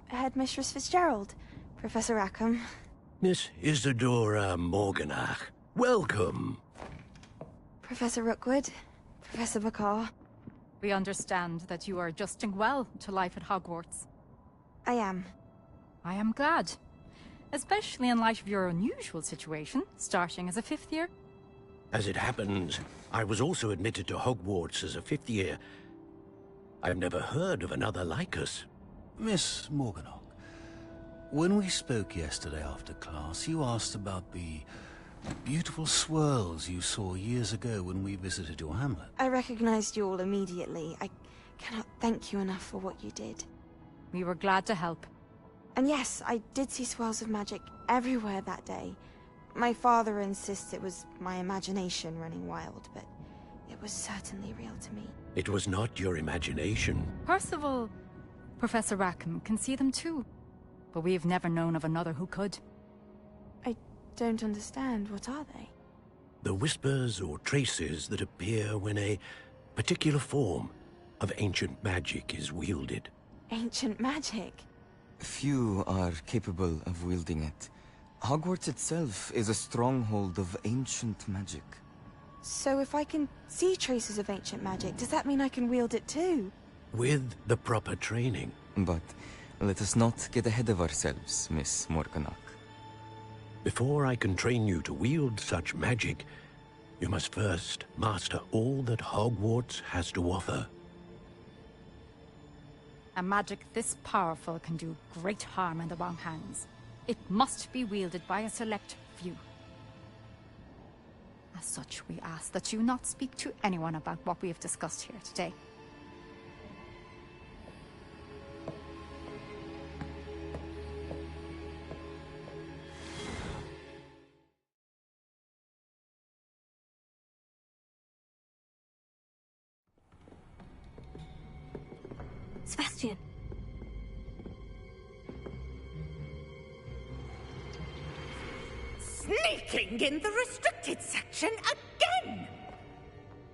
Headmistress Fitzgerald, Professor Rackham. Miss Isadora Morganach, welcome. Professor Rookwood, Professor Bakar. We understand that you are adjusting well to life at Hogwarts. I am. I am glad. Especially in light of your unusual situation, starting as a 5th year. As it happens, I was also admitted to Hogwarts as a 5th year. I've never heard of another like us. Miss Morganach, when we spoke yesterday after class, you asked about the beautiful swirls you saw years ago when we visited your hamlet. I recognized you all immediately. I cannot thank you enough for what you did. We were glad to help. And yes, I did see swirls of magic everywhere that day. My father insists it was my imagination running wild, but it was certainly real to me. It was not your imagination. Percival, Professor Rackham can see them too. But we've never known of another who could. I don't understand. What are they? The whispers or traces that appear when a particular form of ancient magic is wielded. Ancient magic? Few are capable of wielding it. Hogwarts itself is a stronghold of ancient magic. So if I can see traces of ancient magic, does that mean I can wield it too? With the proper training. But let us not get ahead of ourselves, Miss Morganach. Before I can train you to wield such magic, you must first master all that Hogwarts has to offer. A magic this powerful can do great harm in the wrong hands. It must be wielded by a select few. As such, we ask that you not speak to anyone about what we have discussed here today. Sebastian. Sneaking in the restricted section again!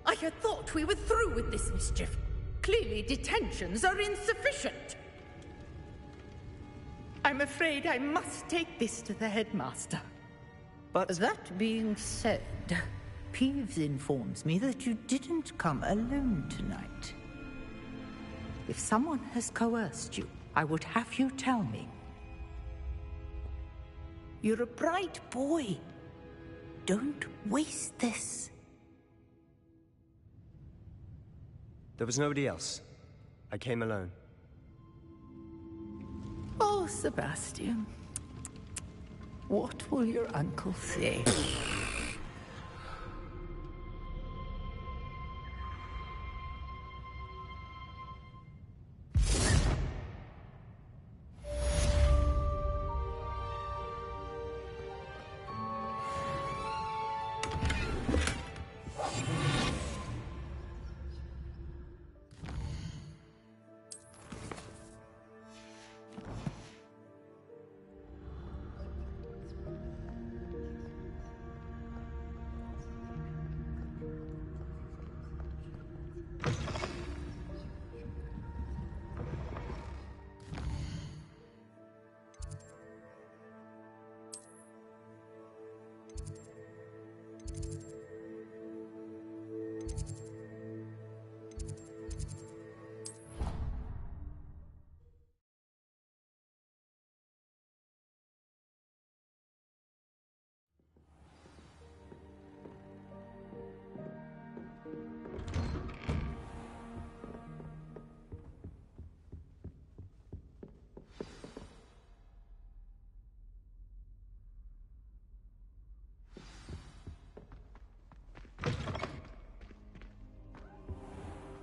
I had thought we were through with this mischief. Clearly detentions are insufficient. I'm afraid I must take this to the headmaster. But... That being said, Peeves informs me that you didn't come alone tonight. If someone has coerced you, I would have you tell me. You're a bright boy. Don't waste this. There was nobody else. I came alone. Oh, Sebastian. What will your uncle say?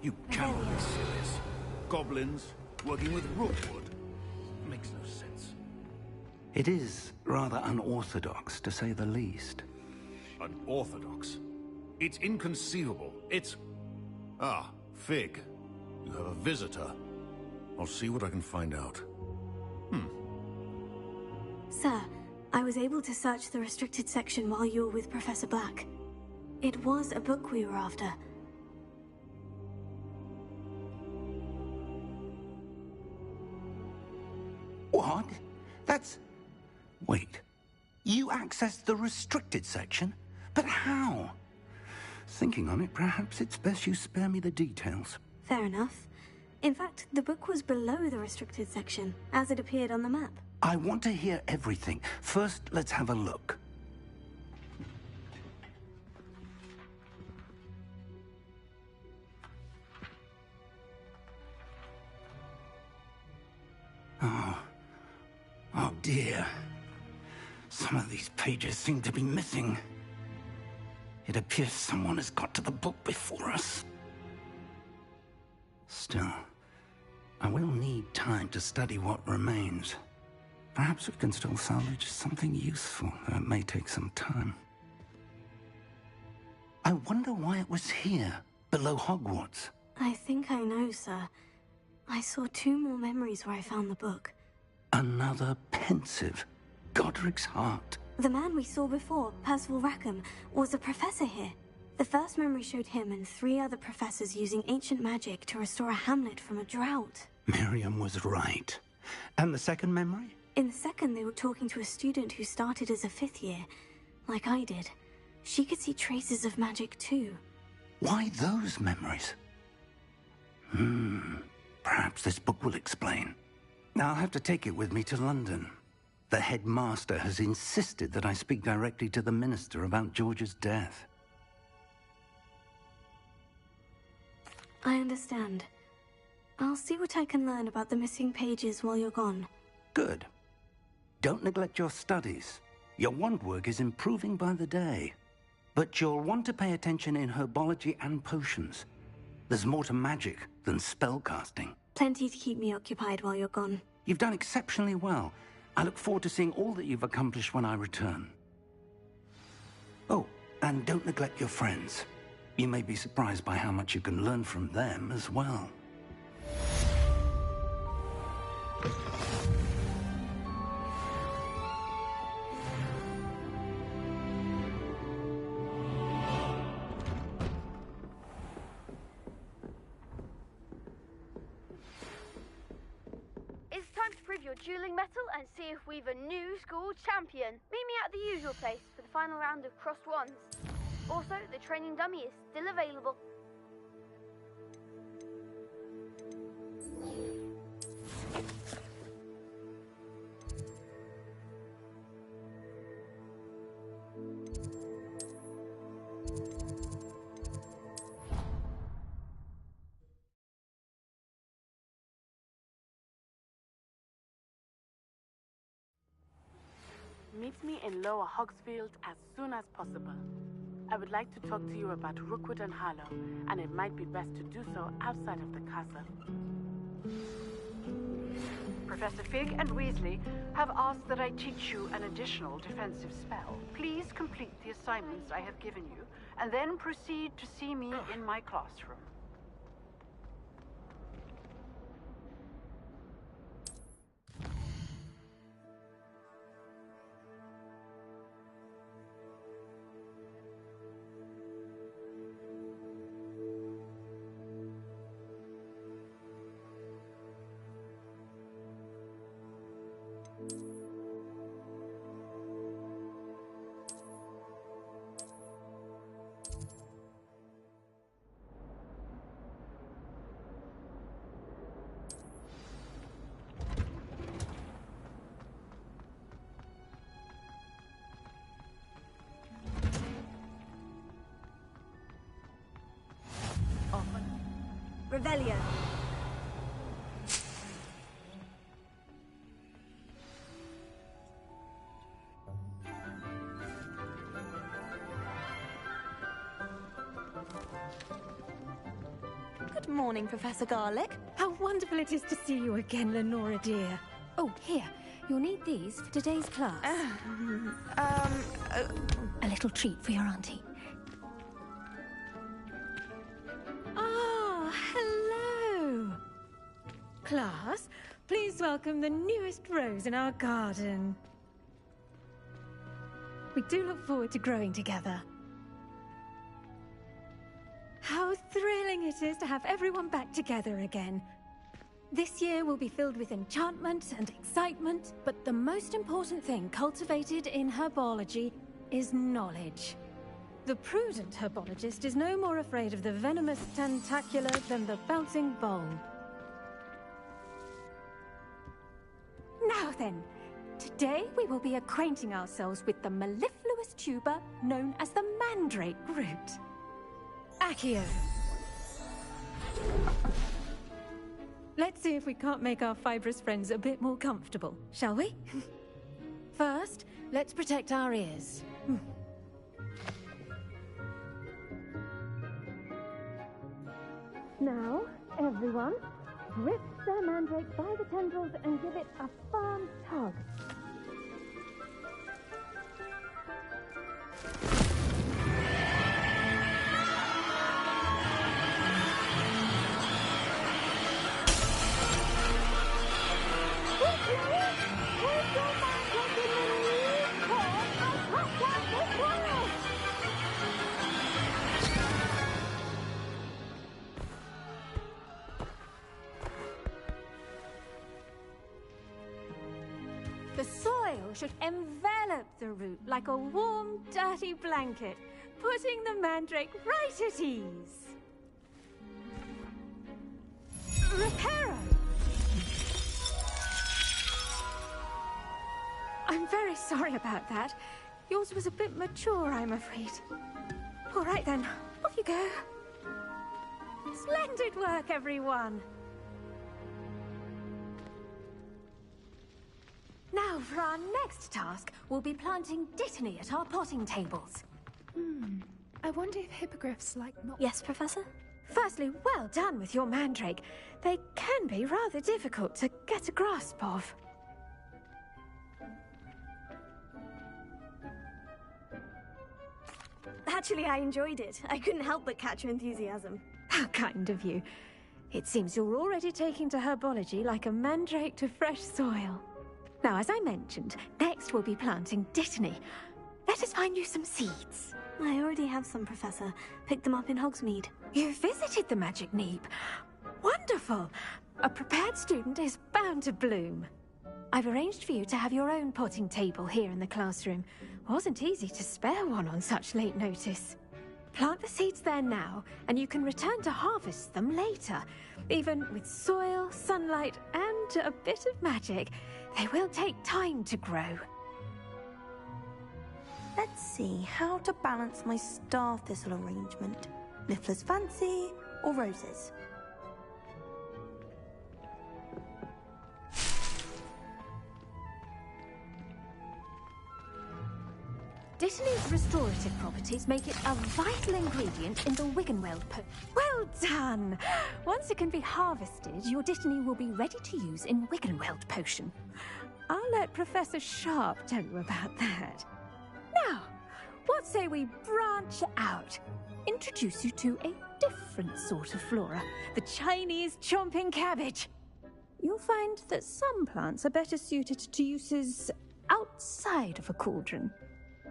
You cannot be serious. Goblins working with rootwood. Makes no sense. It is rather unorthodox, to say the least. Unorthodox? It's inconceivable. It's... Ah, Fig. You have a visitor. I'll see what I can find out. Sir, I was able to search the restricted section while you were with Professor Black. It was a book we were after. What? That's... Wait. You accessed the restricted section? But how? Thinking on it, perhaps it's best you spare me the details. Fair enough. In fact, the book was below the restricted section, as it appeared on the map. I want to hear everything. First, let's have a look. Oh dear. Some of these pages seem to be missing. It appears someone has got to the book before us. Still, I will need time to study what remains. Perhaps we can still salvage something useful, though it may take some time. I wonder why it was here, below Hogwarts. I think I know, sir. I saw 2 more memories where I found the book. Another pensive. Godric's heart. The man we saw before, Percival Rackham, was a professor here. The first memory showed him and 3 other professors using ancient magic to restore a hamlet from a drought. Miriam was right. And the second memory? In the second, they were talking to a student who started as a 5th year, like I did. She could see traces of magic too. Why those memories? Perhaps this book will explain. I'll have to take it with me to London. The headmaster has insisted that I speak directly to the minister about George's death. I understand. I'll see what I can learn about the missing pages while you're gone. Good. Don't neglect your studies. Your wand work is improving by the day. But you'll want to pay attention in herbology and potions. There's more to magic than spellcasting. Plenty to keep me occupied while you're gone. You've done exceptionally well. I look forward to seeing all that you've accomplished when I return. Oh, and don't neglect your friends. You may be surprised by how much you can learn from them as well. It's time to prove your dueling mettle and see if we've a new school champion. Meet me at the usual place for the final round of crossed wands. Also, the training dummy is still available. Meet me in Lower Hogsfield as soon as possible. I would like to talk to you about Rookwood and Harlow, and it might be best to do so outside of the castle. Professor Fig and Weasley have asked that I teach you an additional defensive spell. Please complete the assignments I have given you, and then proceed to see me in my classroom. Revelio. Good morning, Professor Garlick. How wonderful it is to see you again, Lenora dear. Oh, here. You'll need these for today's class. A little treat for your auntie. Ah, hello. Class, please welcome the newest rose in our garden. We do look forward to growing together. How thrilling it is to have everyone back together again. This year will be filled with enchantment and excitement, but the most important thing cultivated in herbology is knowledge. The prudent herbologist is no more afraid of the venomous tentacular than the bouncing bulb. Now then, today we will be acquainting ourselves with the mellifluous tuber known as the mandrake root. Accio. Let's see if we can't make our fibrous friends a bit more comfortable, shall we? First, let's protect our ears. Now, everyone, grip their mandrake by the tendrils and give it a firm tug. The soil should envelop the root like a warm, dirty blanket, putting the mandrake right at ease. Reparo! I'm very sorry about that. Yours was a bit mature, I'm afraid. All right then, off you go. Splendid work, everyone. Now, for our next task, we'll be planting dittany at our potting tables. I wonder if hippogriffs like not... Yes, Professor? Firstly, well done with your mandrake. They can be rather difficult to get a grasp of. Actually, I enjoyed it. I couldn't help but catch your enthusiasm. How kind of you. It seems you're already taking to herbology like a mandrake to fresh soil. Now, as I mentioned, next we'll be planting dittany. Let us find you some seeds. I already have some, Professor. Picked them up in Hogsmeade. You visited the Magic Neep. Wonderful! A prepared student is bound to bloom. I've arranged for you to have your own potting table here in the classroom. Wasn't easy to spare one on such late notice. Plant the seeds there now, and you can return to harvest them later. Even with soil, sunlight, and a bit of magic, they will take time to grow. Let's see how to balance my star thistle arrangement. Niffler's fancy or roses? Dittany's restorative properties make it a vital ingredient in the Wiggenweld potion. Well done! Once it can be harvested, your Dittany will be ready to use in Wiggenweld potion. I'll let Professor Sharp tell you about that. Now, what say we branch out? Introduce you to a different sort of flora, the Chinese chomping cabbage. You'll find that some plants are better suited to uses outside of a cauldron.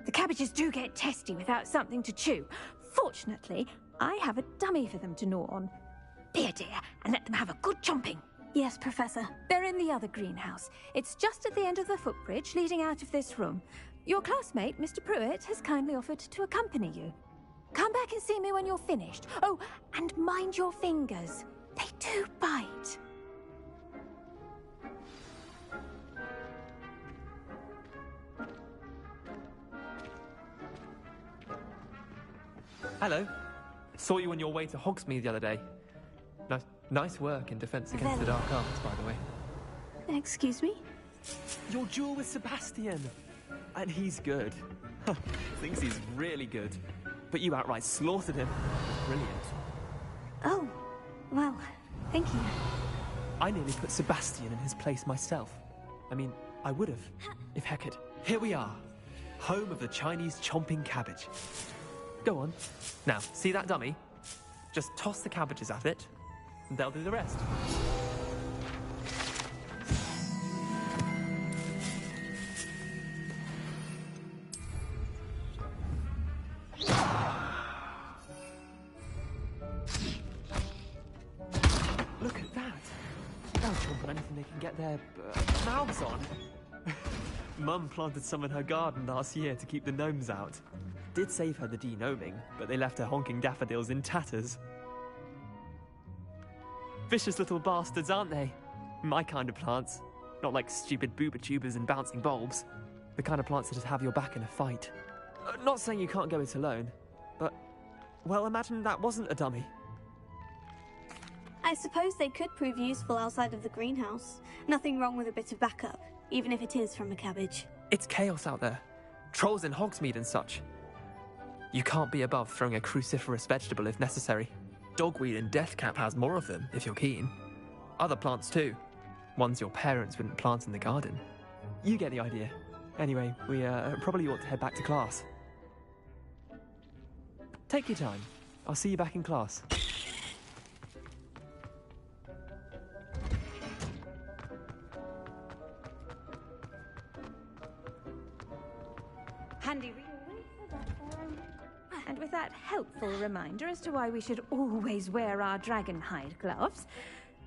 The cabbages do get testy without something to chew. Fortunately, I have a dummy for them to gnaw on. Be a dear and let them have a good chomping. Yes, Professor. They're in the other greenhouse. It's just at the end of the footbridge leading out of this room. Your classmate, Mr. Pruitt, has kindly offered to accompany you. Come back and see me when you're finished. Oh, and mind your fingers. They do bite. Hello. Saw you on your way to Hogsmeade the other day. Nice work in Defense Against the Dark Arts, by the way. Excuse me? Your duel with Sebastian. And he's good. Thinks he's really good. But you outright slaughtered him. Brilliant. Oh, well, thank you. I nearly put Sebastian in his place myself. I mean, I would have, if Hecate. Here we are. Home of the Chinese chomping cabbage. Go on. Now, see that dummy? Just toss the cabbages at it, and they'll do the rest. Look at that. They'll chomp on anything they can get their mouths on. Mum planted some in her garden last year to keep the gnomes out. Did save her the de-gnoming, but they left her honking daffodils in tatters. Vicious little bastards, aren't they? My kind of plants. Not like stupid booba tubers and bouncing bulbs. The kind of plants that'd have your back in a fight. Not saying you can't go it alone, but, well, imagine that wasn't a dummy. I suppose they could prove useful outside of the greenhouse. Nothing wrong with a bit of backup, even if it is from a cabbage. It's chaos out there. Trolls in Hogsmeade and such. You can't be above throwing a cruciferous vegetable if necessary. Dogweed and deathcap has more of them, if you're keen. Other plants too. Ones your parents wouldn't plant in the garden. You get the idea. Anyway, we probably ought to head back to class. Take your time. I'll see you back in class. Handy read. And with that helpful reminder as to why we should always wear our dragonhide gloves,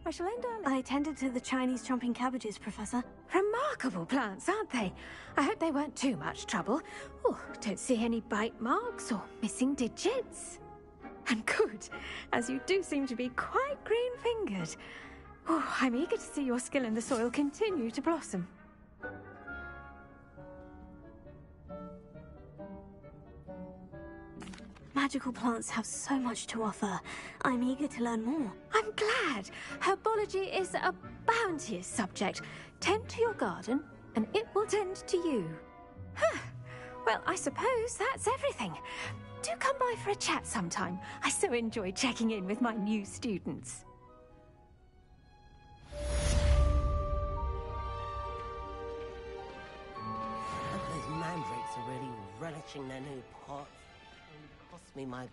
I shall end our... I attended to the Chinese chomping cabbages, Professor. Remarkable plants, aren't they? I hope they weren't too much trouble. Oh, don't see any bite marks or missing digits. And good, as you do seem to be quite green-fingered. Oh, I'm eager to see your skill in the soil continue to blossom. Magical plants have so much to offer. I'm eager to learn more. I'm glad. Herbology is a bounteous subject. Tend to your garden, and it will tend to you. Huh. Well, I suppose that's everything. Do come by for a chat sometime. I so enjoy checking in with my new students. Those mandrakes are really relishing their new pots. Cost me my...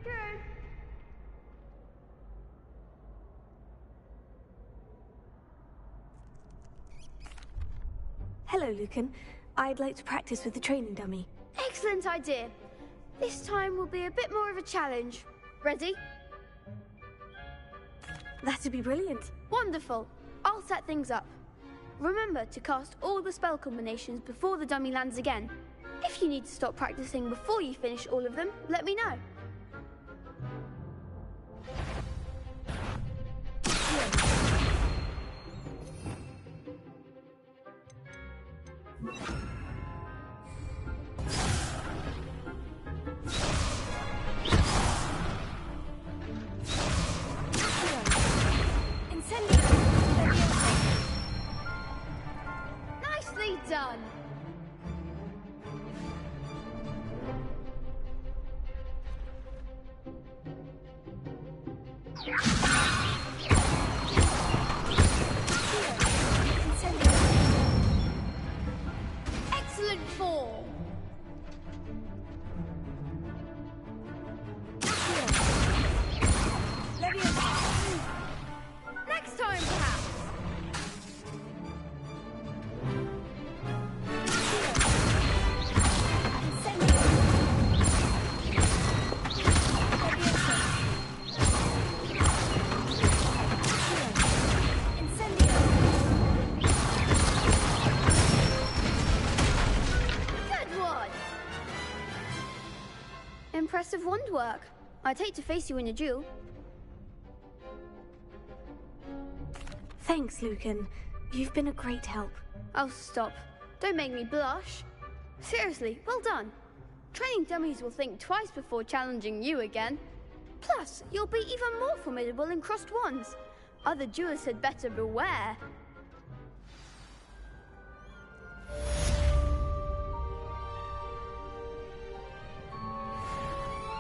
coming through. Hello, Lucan. I'd like to practice with the training dummy. Excellent idea. This time will be a bit more of a challenge. Ready? That'd be brilliant. Wonderful. I'll set things up. Remember to cast all the spell combinations before the dummy lands again. If you need to stop practicing before you finish all of them, let me know. Nicely done. Excellent form. Next time, perhaps. Good one. Impressive wand work. I'd hate to face you in a duel. Thanks, Lucan. You've been a great help. Oh, stop. Don't make me blush. Seriously, well done. Training dummies will think twice before challenging you again. Plus, you'll be even more formidable in crossed wands. Other duelists had better beware.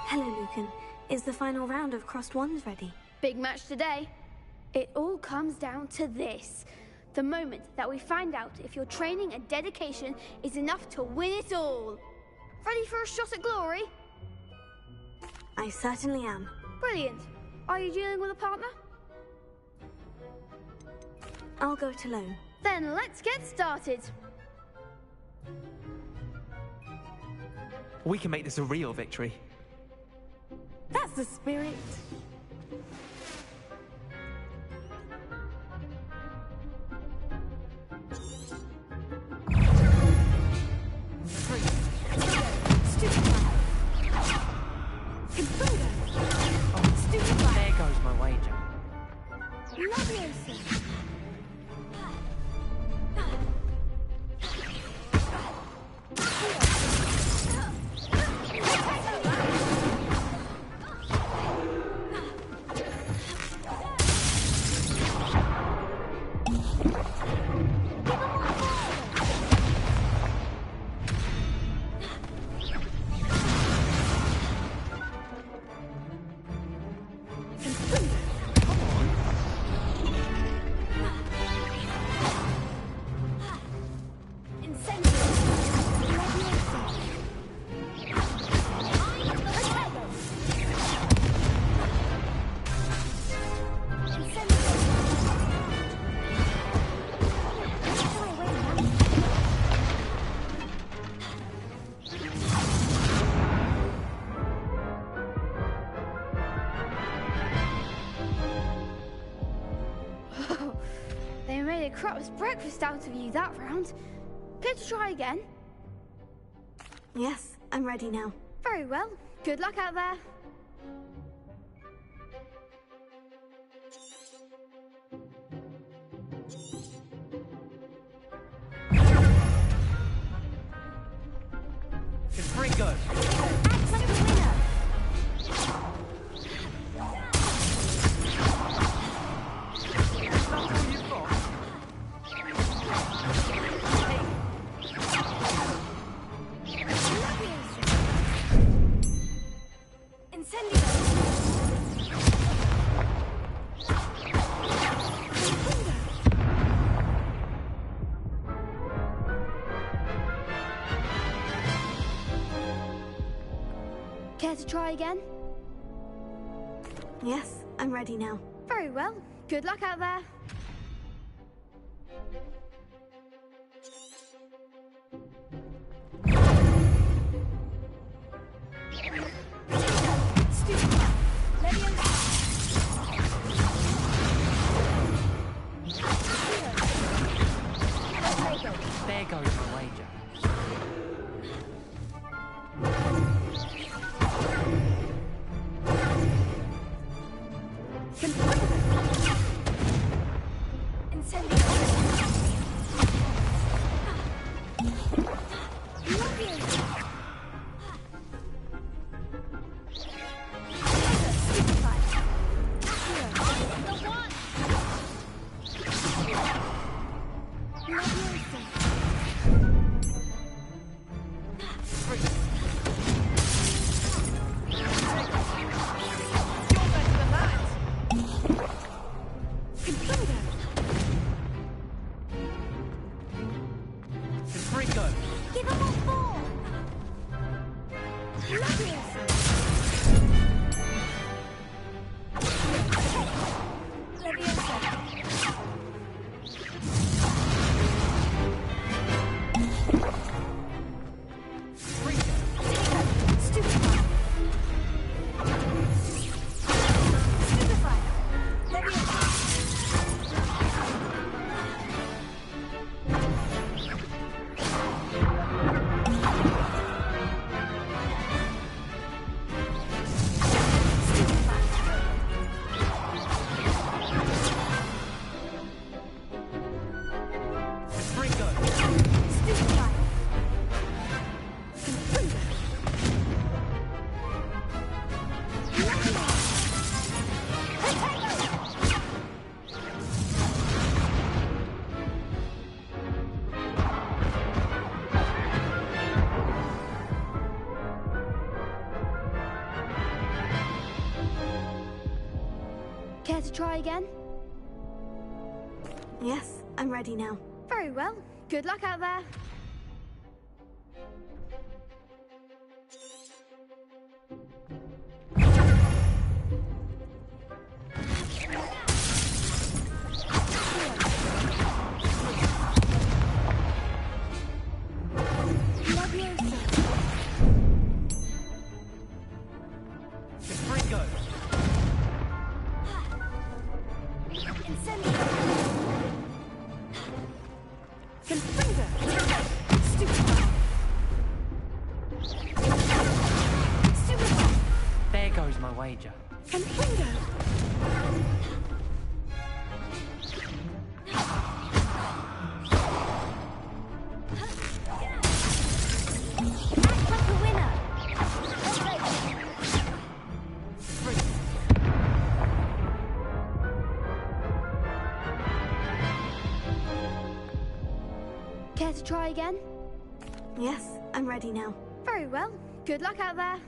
Hello, Lucan. Is the final round of crossed wands ready? Big match today. It all comes down to this. The moment that we find out if your training and dedication is enough to win it all. Ready for a shot at glory? I certainly am. Brilliant. Are you dealing with a partner? I'll go it alone. Then let's get started. We can make this a real victory. That's the spirit. There goes my wager. They made a crap's breakfast out of you that round. Care to try again? Yes, I'm ready now. Very well. Good luck out there. Free go. Care to try again? Yes, I'm ready now. Very well. Good luck out there. There goes my wager. Care to try again? Yes, I'm ready now. Very well. Good luck out there. There goes my wager. Care to try again? Yes, I'm ready now. Very well. Good luck out there.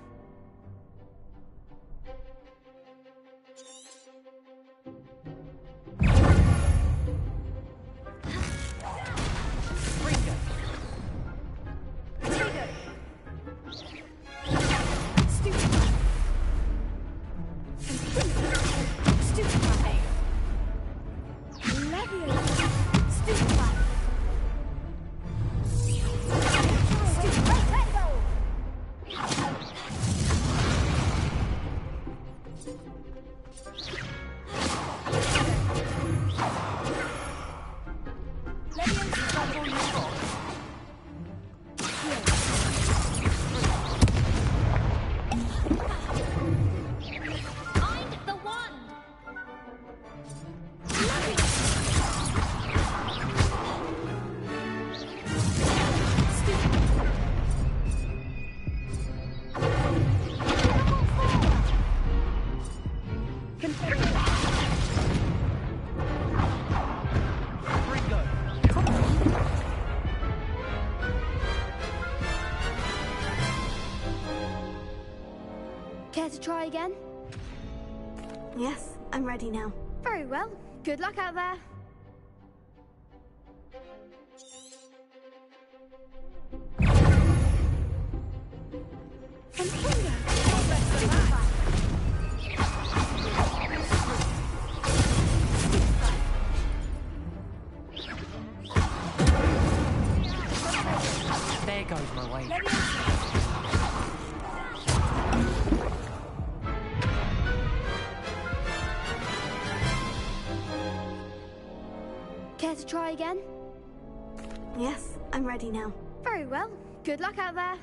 Care to try again? Yes, I'm ready now. Very well. Good luck out there. Care to try again? Yes, I'm ready now. Very well. Good luck out there.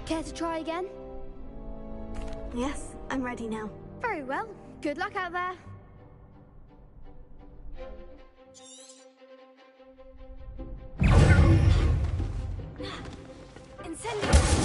Care to try again? Yes, I'm ready now. Very well. Good luck out there. Incendio!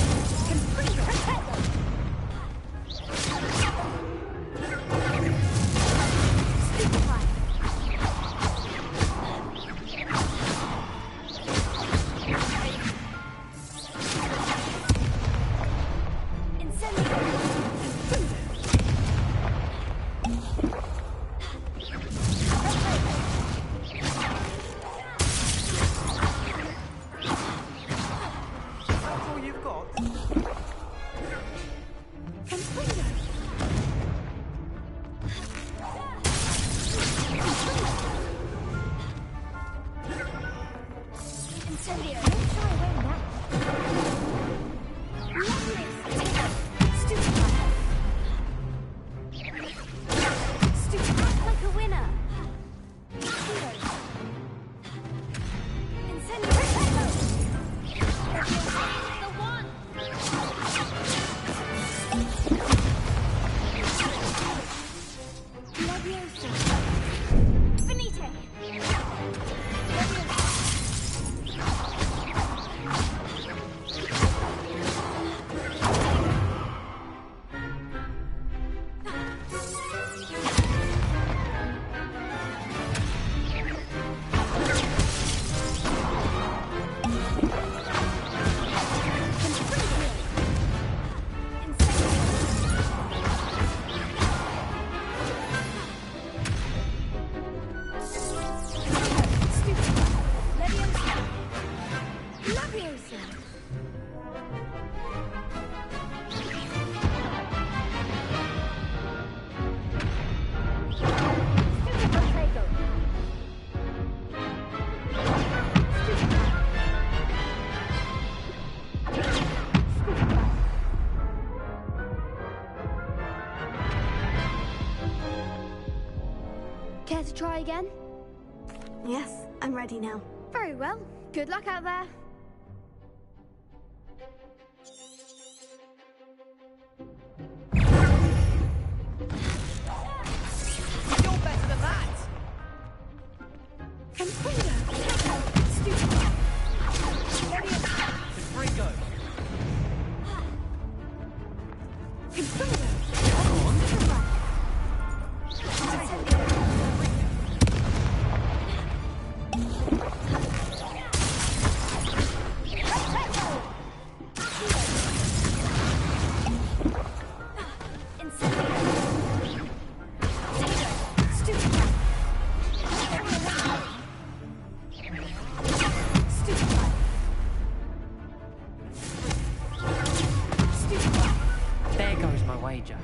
Care to try again? Yes, I'm ready now. Very well. Good luck out there. You're better than that! Confringo! There goes my wager.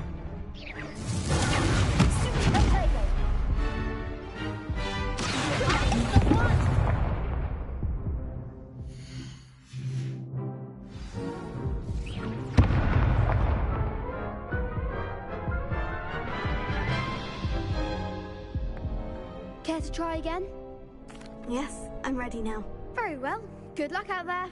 Care to try again? Yes, I'm ready now. Very well. Good luck out there.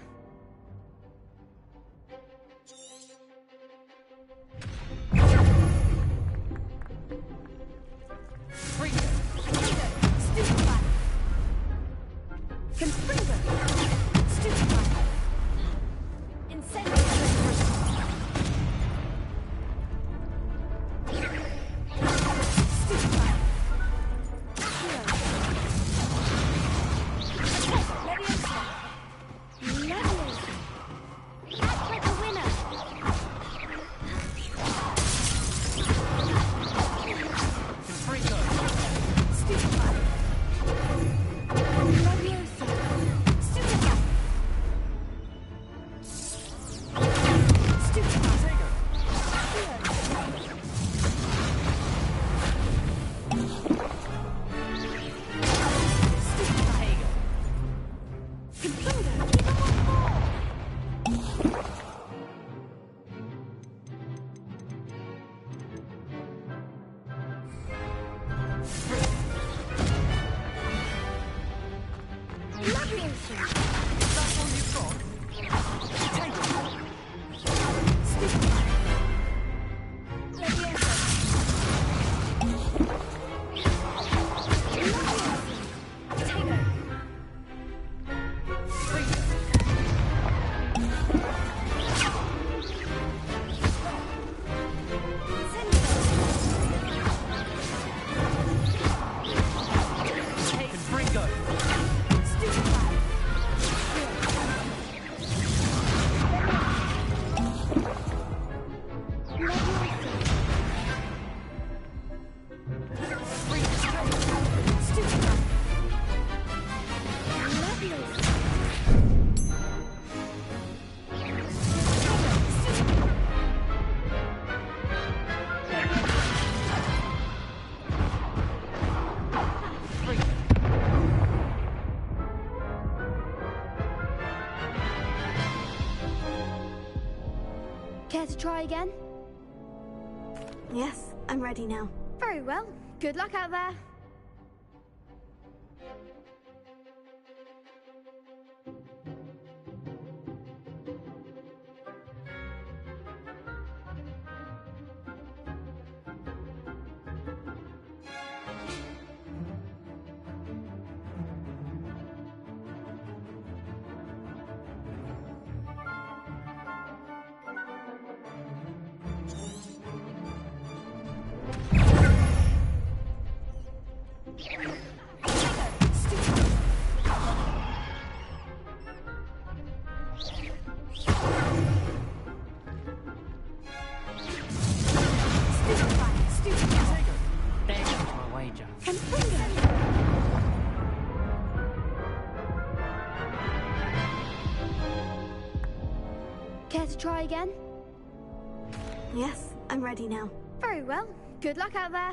Care to try again? Yes, I'm ready now. Very well. Good luck out there. Care to try again? Yes, I'm ready now. Very well. Good luck out there.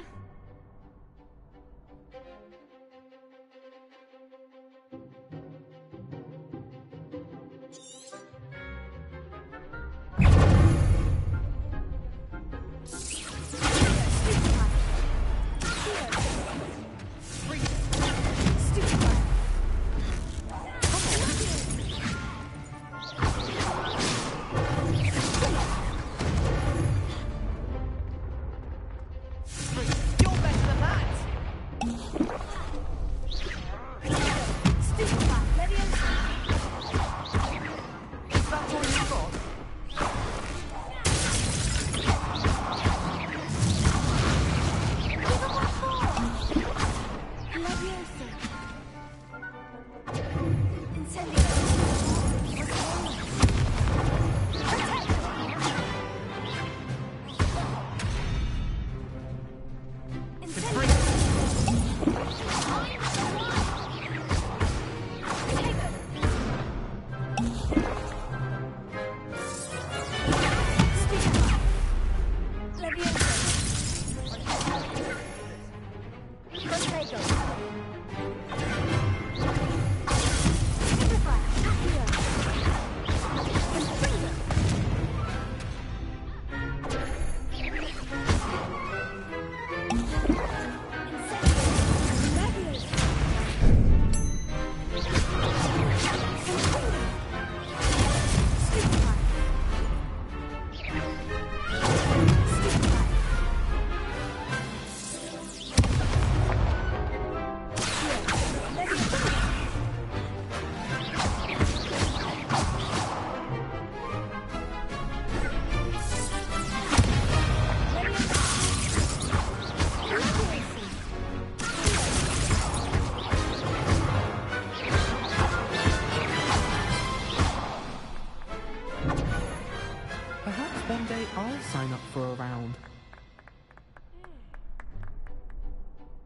sign up for a round.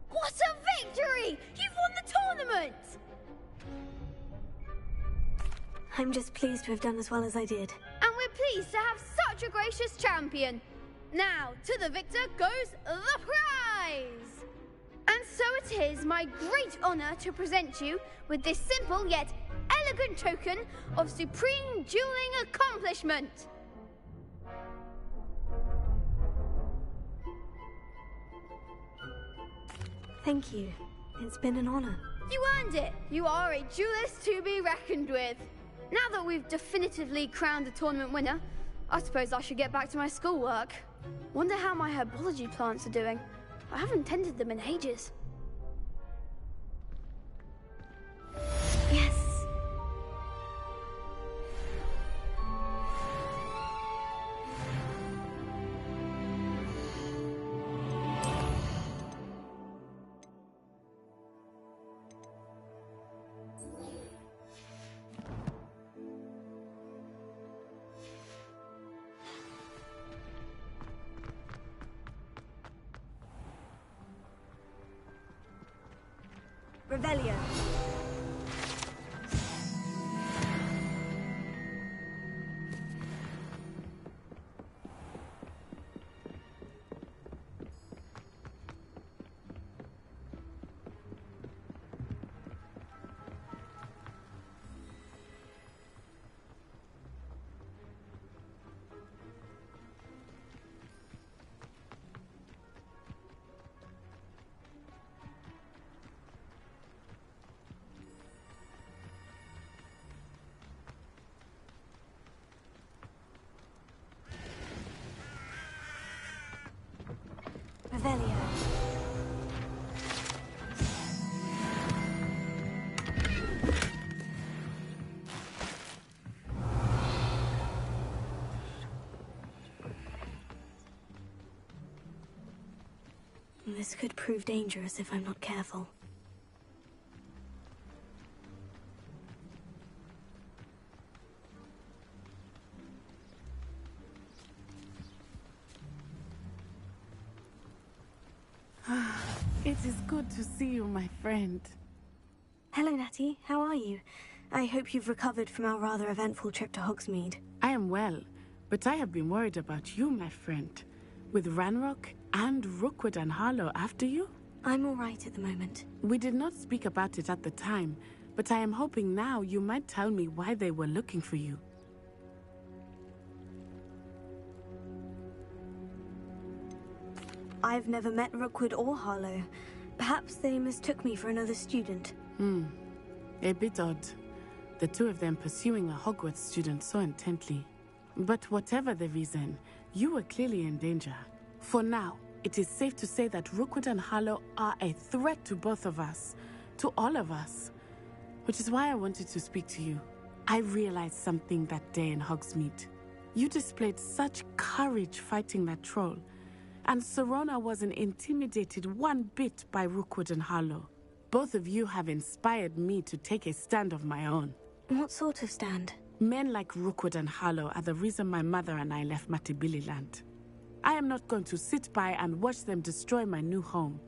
What a victory! You've won the tournament! I'm just pleased to have done as well as I did. And we're pleased to have such a gracious champion. Now, to the victor goes the prize! And so it is my great honor to present you with this simple yet elegant token of supreme dueling accomplishment. Thank you. It's been an honor. You earned it! You are a duelist to be reckoned with. Now that we've definitively crowned the tournament winner, I suppose I should get back to my schoolwork. Wonder how my herbology plants are doing. I haven't tended them in ages. Yes. Revelio. Revelio. This could prove dangerous if I'm not careful. It is good to see you, my friend. Hello, Natty. How are you? I hope you've recovered from our rather eventful trip to Hogsmeade. I am well, but I have been worried about you, my friend. With Ranrock and Rookwood and Harlow after you? I'm all right at the moment. We did not speak about it at the time, but I am hoping now you might tell me why they were looking for you. I've never met Rookwood or Harlow. Perhaps they mistook me for another student. A bit odd. The two of them pursuing a Hogwarts student so intently. But whatever the reason, you were clearly in danger. For now, it is safe to say that Rookwood and Harlow are a threat to both of us. To all of us. Which is why I wanted to speak to you. I realized something that day in Hogsmeade. You displayed such courage fighting that troll. And Serona wasn't intimidated one bit by Rookwood and Harlow. Both of you have inspired me to take a stand of my own. What sort of stand? Men like Rookwood and Harlow are the reason my mother and I left Matibili Land. I am not going to sit by and watch them destroy my new home.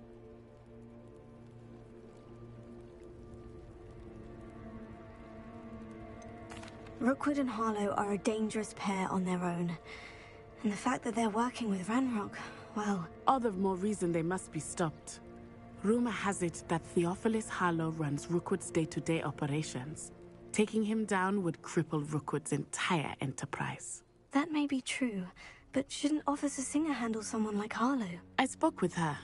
Rookwood and Harlow are a dangerous pair on their own. And the fact that they're working with Ranrock, well... All the more reason they must be stopped. Rumor has it that Theophilus Harlow runs Rookwood's day-to-day operations. Taking him down would cripple Rookwood's entire enterprise. That may be true, but shouldn't Officer Singer handle someone like Harlow? I spoke with her.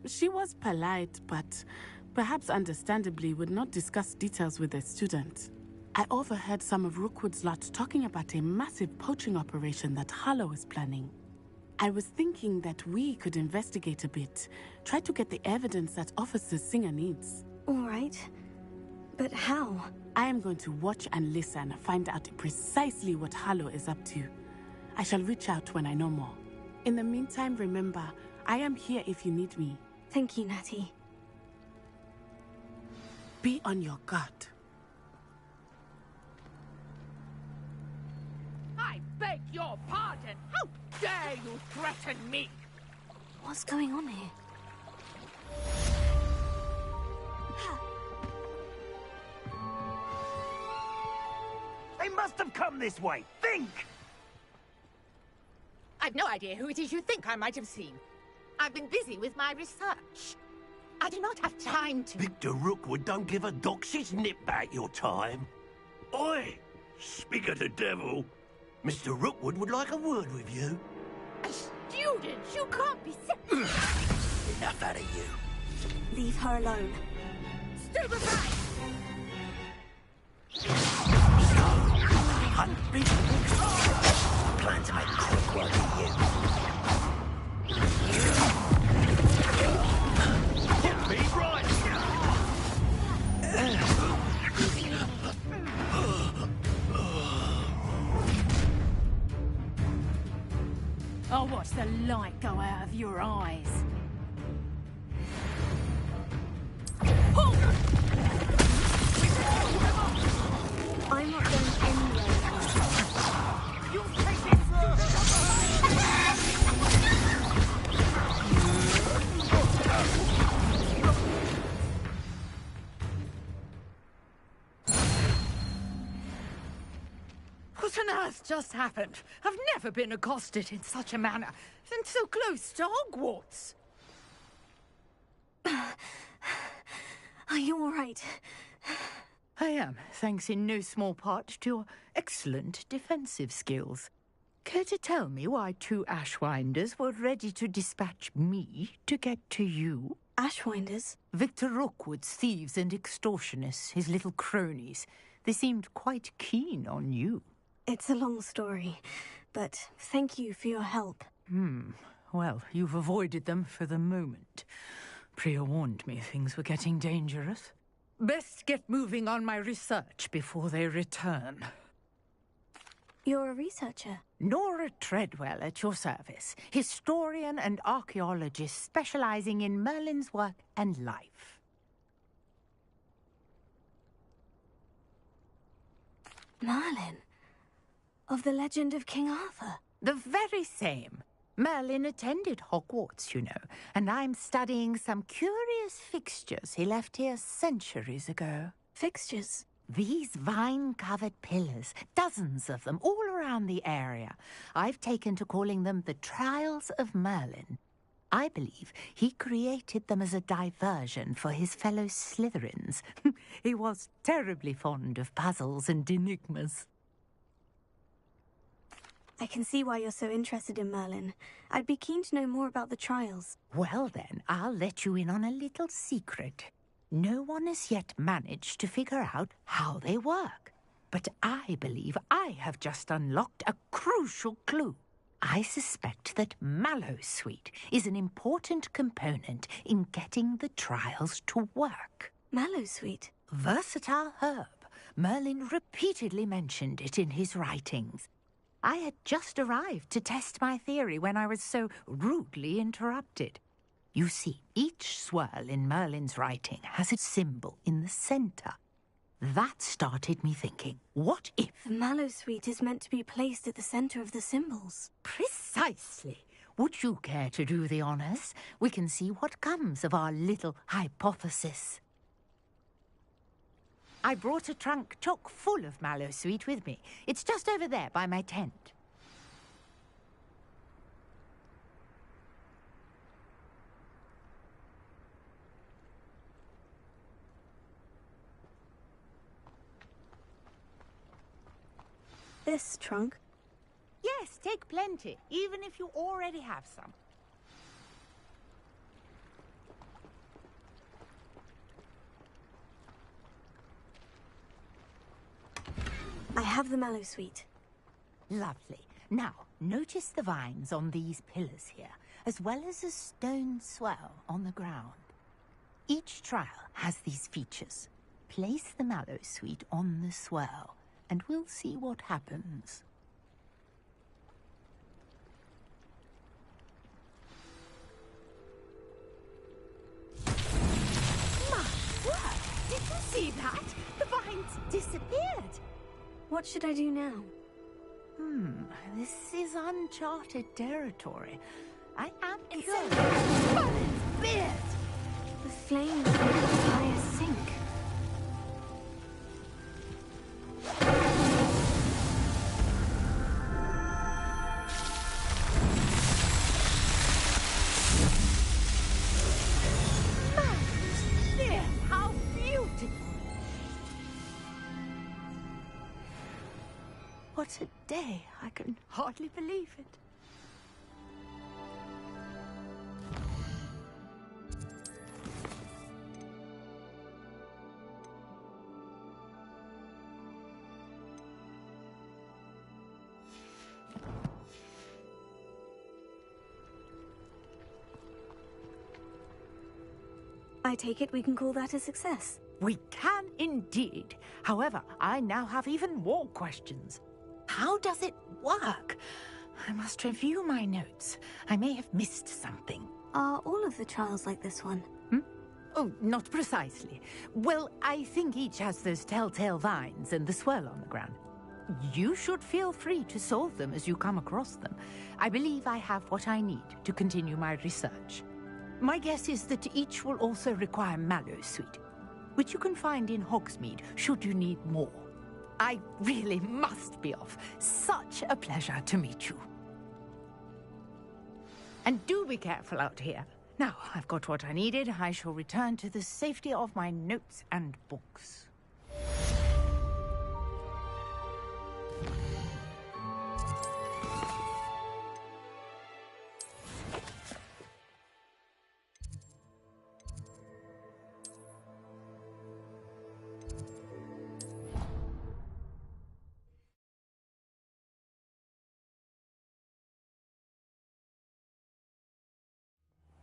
She was polite, but perhaps understandably would not discuss details with a student. I overheard some of Rookwood's lot talking about a massive poaching operation that Harlow is planning. I was thinking that we could investigate a bit, try to get the evidence that Officer Singer needs. All right. But how? I am going to watch and listen, find out precisely what Harlow is up to. I shall reach out when I know more. In the meantime, remember, I am here if you need me. Thank you, Natty. Be on your guard. I beg your pardon! How dare you threaten me? What's going on here? They must have come this way. Think! I've no idea who it is you think I might have seen. I've been busy with my research. I do not have time to... Victor Rookwood don't give a doxy's nip back your time. Oi! Speak of the devil. Mr. Rookwood would like a word with you. Students, you can't be... Enough out of you. Leave her alone. Stupefy! Plan to make quick work of you. Get me right! I'll watch the light go out of your eyes. I'm not going anywhere. What on earth just happened? I've never been accosted in such a manner, and so close to Hogwarts. Are you all right? I am, thanks in no small part to your excellent defensive skills. Care to tell me why two Ashwinders were ready to dispatch me to get to you? Ashwinders? Victor Rookwood's thieves and extortionists, his little cronies. They seemed quite keen on you. It's a long story, but thank you for your help. Well, you've avoided them for the moment. Priya warned me things were getting dangerous. Best get moving on my research before they return. You're a researcher? Nora Treadwell at your service, historian and archaeologist specializing in Merlin's work and life. Merlin? Of the legend of King Arthur? The very same. Merlin attended Hogwarts, you know, and I'm studying some curious fixtures he left here centuries ago. Fixtures? These vine-covered pillars, dozens of them, all around the area. I've taken to calling them the Trials of Merlin. I believe he created them as a diversion for his fellow Slytherins. He was terribly fond of puzzles and enigmas. I can see why you're so interested in Merlin. I'd be keen to know more about the trials. Well then, I'll let you in on a little secret. No one has yet managed to figure out how they work. But I believe I have just unlocked a crucial clue. I suspect that Mallowsweet is an important component in getting the trials to work. Mallowsweet? Versatile herb. Merlin repeatedly mentioned it in his writings. I had just arrived to test my theory when I was so rudely interrupted. You see, each swirl in Merlin's writing has a symbol in the center. That started me thinking, what if... The Mallowsweet is meant to be placed at the center of the symbols. Precisely. Would you care to do the honors? We can see what comes of our little hypothesis. I brought a trunk chock full of Mallowsweet with me. It's just over there by my tent. This trunk? Yes, take plenty, even if you already have some. I have the Mallowsweet. Lovely. Now, notice the vines on these pillars here, as well as a stone swell on the ground. Each trial has these features. Place the Mallowsweet on the swell, and we'll see what happens. My word! Did you see that? The vines disappeared. What should I do now? This is uncharted territory. I am Insane. Merlin's beard! The flames make the fire sink. Merlin's beard! How beautiful! What a day! I can hardly believe it. I take it we can call that a success. We can indeed. However, I now have even more questions. How does it work? I must review my notes. I may have missed something. Are all of the trials like this one? Oh, not precisely. Well, I think each has those telltale vines and the swirl on the ground. You should feel free to solve them as you come across them. I believe I have what I need to continue my research. My guess is that each will also require mallow sweet, which you can find in Hogsmeade should you need more. I really must be off. Such a pleasure to meet you. And do be careful out here. Now, I've got what I needed. I shall return to the safety of my notes and books.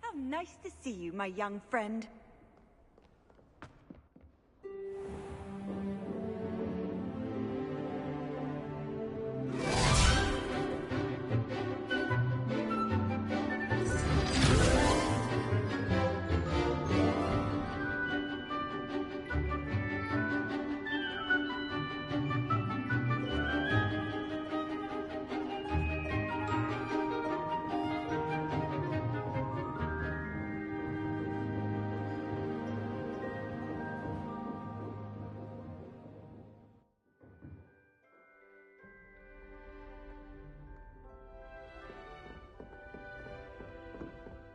How nice to see you, my young friend.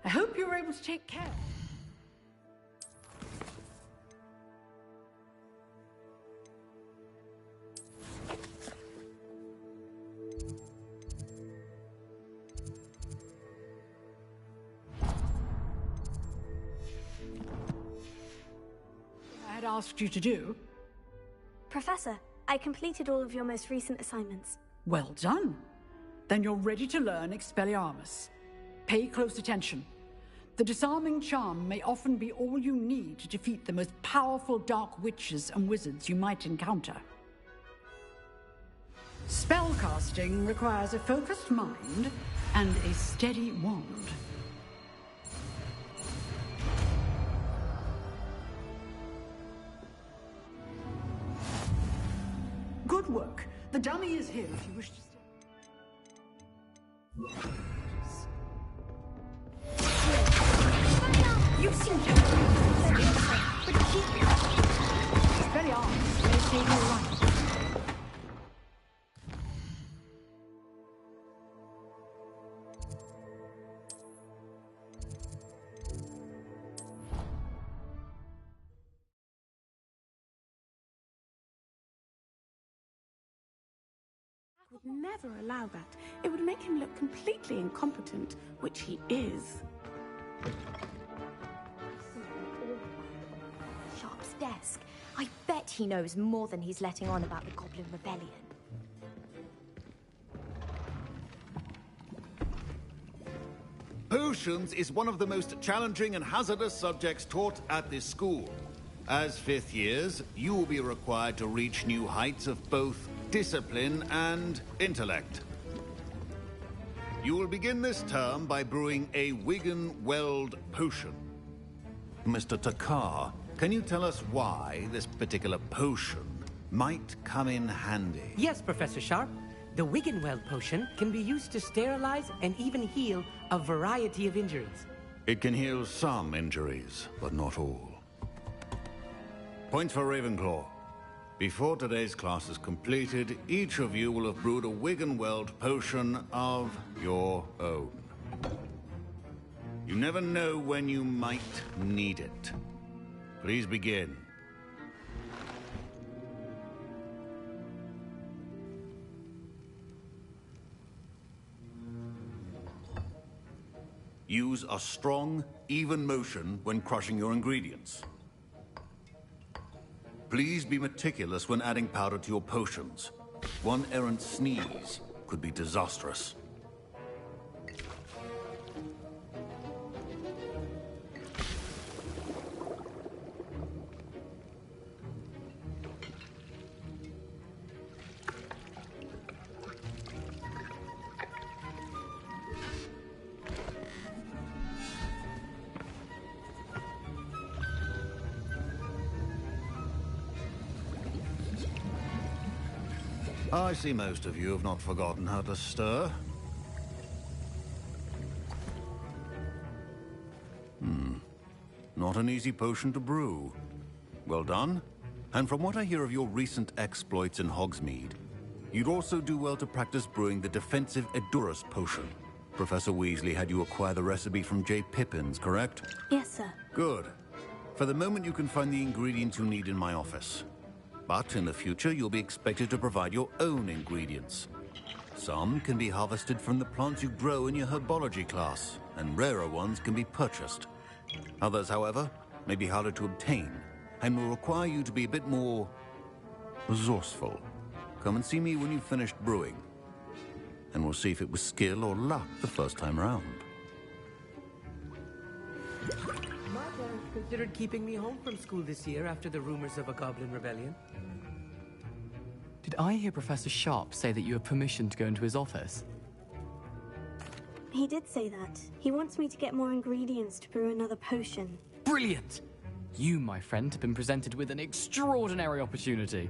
I hope you were able to take care. I had asked you to do. Professor, I completed all of your most recent assignments. Well done. Then you're ready to learn Expelliarmus. Pay close attention. The disarming charm may often be all you need to defeat the most powerful dark witches and wizards you might encounter. Spellcasting requires a focused mind and a steady wand. Good work. The dummy is here if you wish to stay. You seem to but keep it. Expelliarmus may save your life. Would never allow that. It would make him look completely incompetent, which he is. Sharp's desk. I bet he knows more than he's letting on about the Goblin Rebellion. Potions is one of the most challenging and hazardous subjects taught at this school. As fifth years, you will be required to reach new heights of both discipline and intellect. You will begin this term by brewing a Wigan-Weld potion. Mr. Takar, can you tell us why this particular potion might come in handy? Yes, Professor Sharp. The Wigan-Weld potion can be used to sterilize and even heal a variety of injuries. It can heal some injuries, but not all. Points for Ravenclaw. Before today's class is completed, each of you will have brewed a Wigan-Weld potion of your own. You never know when you might need it. Please begin. Use a strong, even motion when crushing your ingredients. Please be meticulous when adding powder to your potions. One errant sneeze could be disastrous. I see most of you have not forgotten how to stir. Not an easy potion to brew. Well done. And from what I hear of your recent exploits in Hogsmeade, you'd also do well to practice brewing the defensive Edurus potion. Professor Weasley had you acquire the recipe from J. Pippin's, correct? Yes, sir. Good. For the moment, you can find the ingredients you need in my office. But in the future, you'll be expected to provide your own ingredients. Some can be harvested from the plants you grow in your herbology class, and rarer ones can be purchased. Others, however, may be harder to obtain, and will require you to be a bit more resourceful. Come and see me when you've finished brewing, and we'll see if it was skill or luck the first time around. My parents considered keeping me home from school this year after the rumors of a goblin rebellion. Did I hear Professor Sharp say that you have permission to go into his office? He did say that. He wants me to get more ingredients to brew another potion. Brilliant! You, my friend, have been presented with an extraordinary opportunity.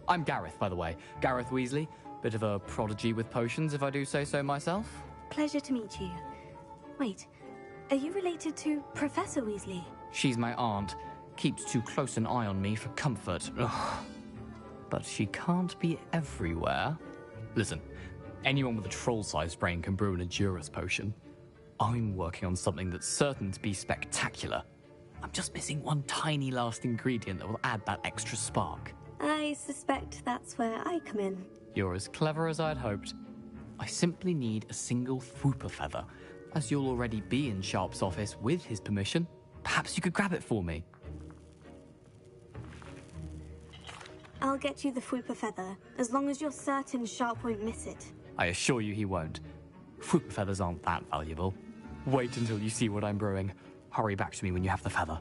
I'm Gareth, by the way. Gareth Weasley. Bit of a prodigy with potions, if I do say so myself. Pleasure to meet you. Wait, are you related to Professor Weasley? She's my aunt. Keeps too close an eye on me for comfort. Ugh. But she can't be everywhere. Listen, anyone with a troll-sized brain can brew an Edurus potion. I'm working on something that's certain to be spectacular. I'm just missing one tiny last ingredient that will add that extra spark. I suspect that's where I come in. You're as clever as I'd hoped. I simply need a single Fwooper feather. As you'll already be in Sharp's office with his permission, perhaps you could grab it for me. I'll get you the Fwooper feather, as long as you're certain Sharp won't miss it. I assure you he won't. Fwooper feathers aren't that valuable. Wait until you see what I'm brewing. Hurry back to me when you have the feather.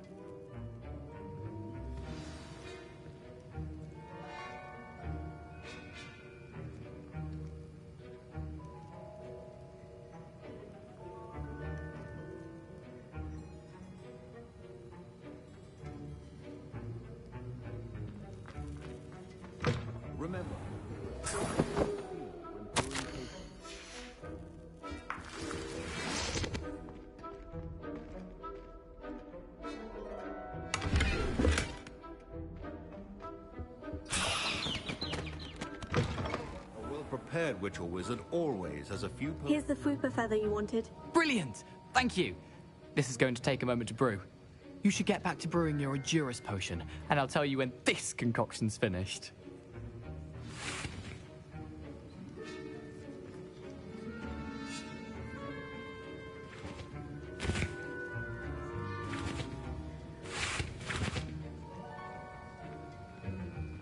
Remember, a well-prepared witch or wizard always has a few... Here's the Fwooper feather you wanted. Brilliant! Thank you! This is going to take a moment to brew. You should get back to brewing your Edurus potion, and I'll tell you when this concoction's finished.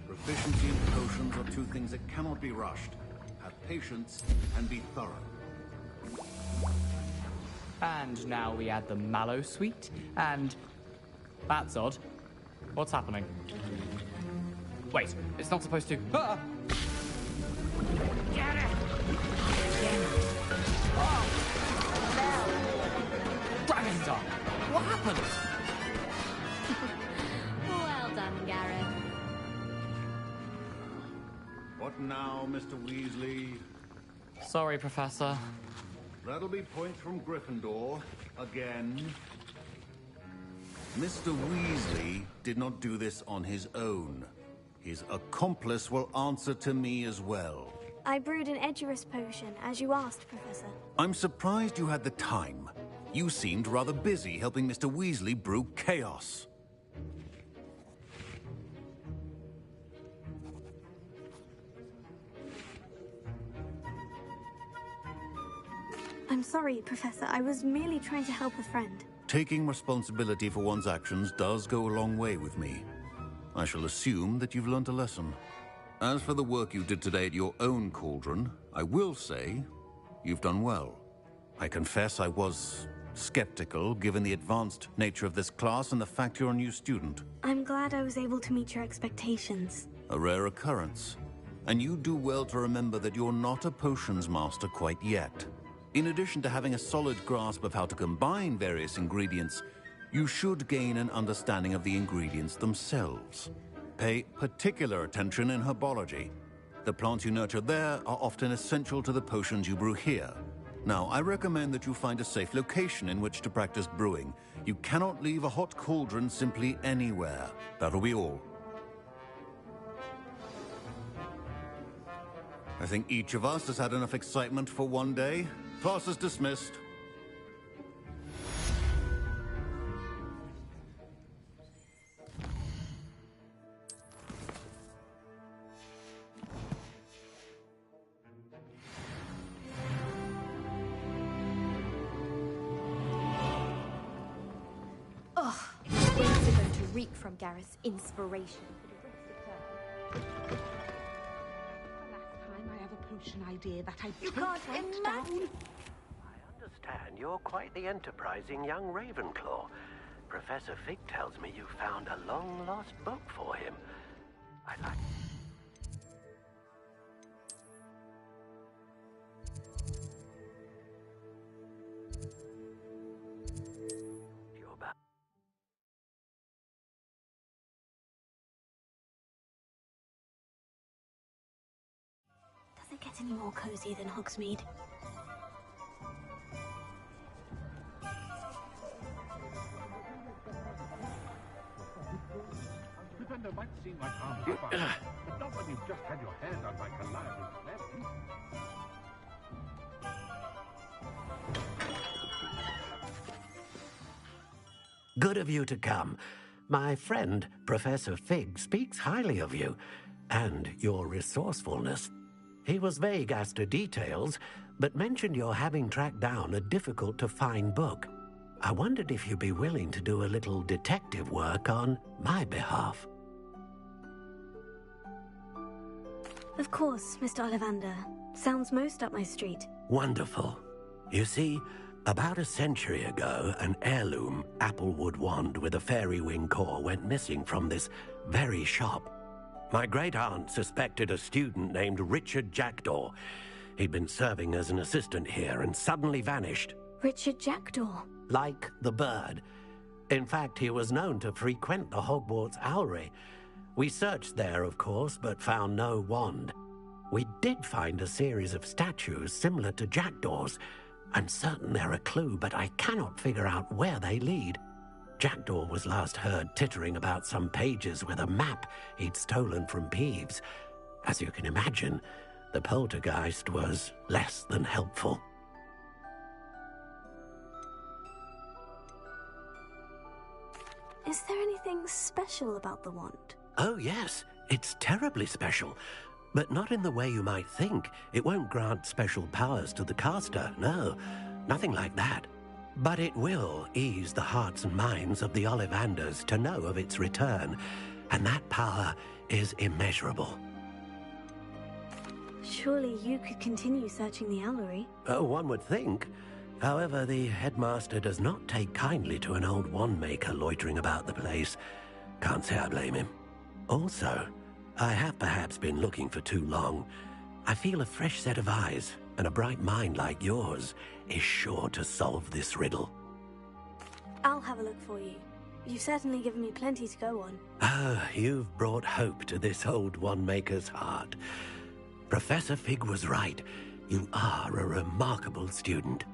Proficiency in potions are two things that cannot be rushed. Have patience and be thorough. And now we add the mallow sweet, and... That's odd. What's happening? Wait, it's not supposed to... Ah! Get it! Dragon's Eye! What happened? Well done, Gareth. What now, Mr. Weasley? Sorry, Professor. That'll be points from Gryffindor. Again. Mr. Weasley did not do this on his own. His accomplice will answer to me as well. I brewed an Edurus potion, as you asked, Professor. I'm surprised you had the time. You seemed rather busy helping Mr. Weasley brew chaos. I'm sorry, Professor. I was merely trying to help a friend. Taking responsibility for one's actions does go a long way with me. I shall assume that you've learned a lesson. As for the work you did today at your own cauldron, I will say you've done well. I confess I was skeptical, given the advanced nature of this class and the fact you're a new student. I'm glad I was able to meet your expectations. A rare occurrence. And you do well to remember that you're not a potions master quite yet. In addition to having a solid grasp of how to combine various ingredients, you should gain an understanding of the ingredients themselves. Pay particular attention in herbology. The plants you nurture there are often essential to the potions you brew here. Now, I recommend that you find a safe location in which to practice brewing. You cannot leave a hot cauldron simply anywhere. That'll be all. I think each of us has had enough excitement for one day. Class is dismissed. Ugh, things are going to reek from Gareth's inspiration. I have a potion idea that I You can't imagine. I understand you're quite the enterprising young Ravenclaw. Professor Fig tells me you found a long-lost book for him. I'd like... You're back. Does it get any more cozy than Hogsmeade? Defender might seem like arms are fine, but not when you've just had your hair done by Calliope's Clem. Good of you to come. My friend, Professor Fig, speaks highly of you and your resourcefulness. He was vague as to details, but mentioned your having tracked down a difficult-to-find book. I wondered if you'd be willing to do a little detective work on my behalf. Of course, Mr. Ollivander. Sounds most up my street. Wonderful. You see, about a century ago, an heirloom applewood wand with a fairy wing core went missing from this very shop. My great-aunt suspected a student named Richard Jackdaw. He'd been serving as an assistant here and suddenly vanished. Richard Jackdaw? Like the bird. In fact, he was known to frequent the Hogwarts Owlery. We searched there, of course, but found no wand. We did find a series of statues similar to Jackdaw's. I'm certain they're a clue, but I cannot figure out where they lead. Jackdaw was last heard tittering about some pages with a map he'd stolen from Peeves. As you can imagine, the poltergeist was less than helpful. Is there anything special about the wand? Oh, yes. It's terribly special. But not in the way you might think. It won't grant special powers to the caster, no. Nothing like that. But it will ease the hearts and minds of the Ollivanders to know of its return. And that power is immeasurable. Surely you could continue searching the Owlery. Oh, one would think. However, the headmaster does not take kindly to an old wand-maker loitering about the place. Can't say I blame him. Also, I have perhaps been looking for too long. I feel a fresh set of eyes, and a bright mind like yours is sure to solve this riddle. I'll have a look for you. You've certainly given me plenty to go on. Ah, you've brought hope to this old wand-maker's heart. Professor Fig was right. You are a remarkable student.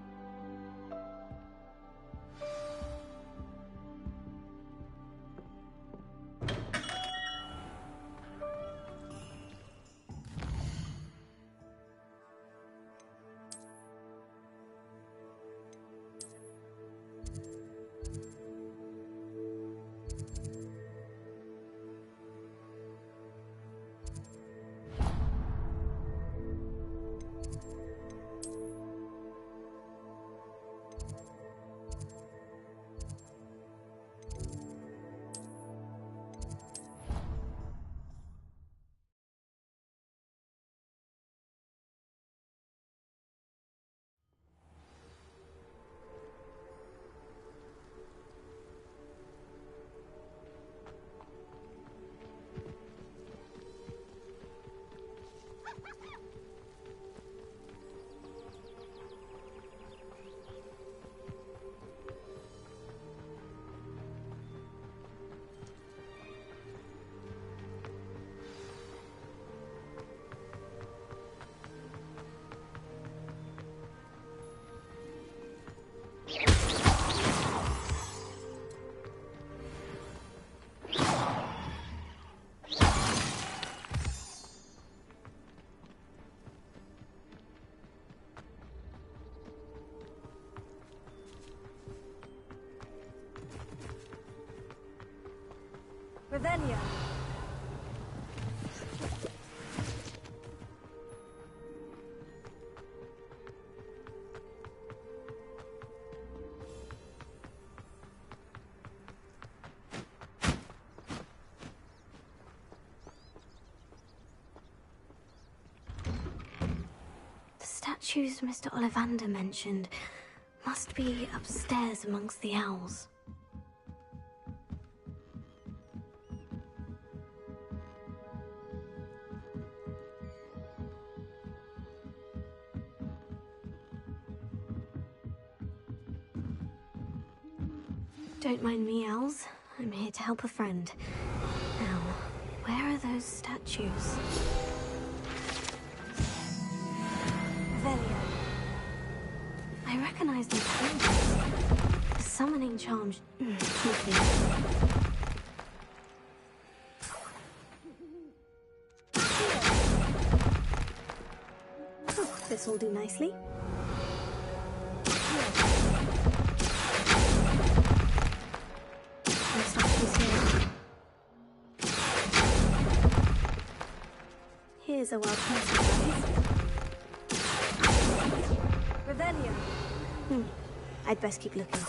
Revelio. The statues Mr. Ollivander mentioned must be upstairs amongst the owls. Don't mind me, owls. I'm here to help a friend. Now, where are those statues? Velio. I recognize these pages. The summoning charms. Nothing. Oh, this will do nicely. Here's a welcome surprise. Revelio. I'd best keep looking.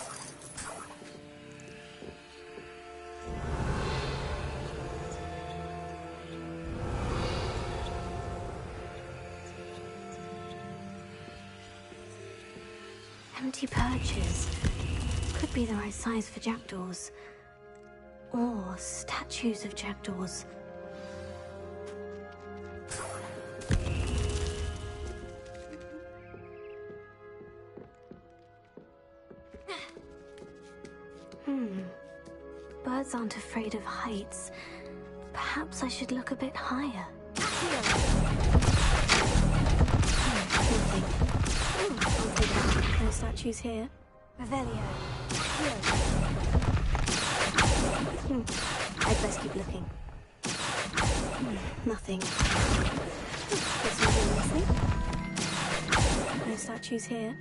Empty perches. Could be the right size for jackdaws. Or statues of jackdaws. Birds aren't afraid of heights. Perhaps I should look a bit higher. Nothing. I'll take that. No statues here. Revelio. I'd best keep looking. Nothing. This will do nicely. No statues here.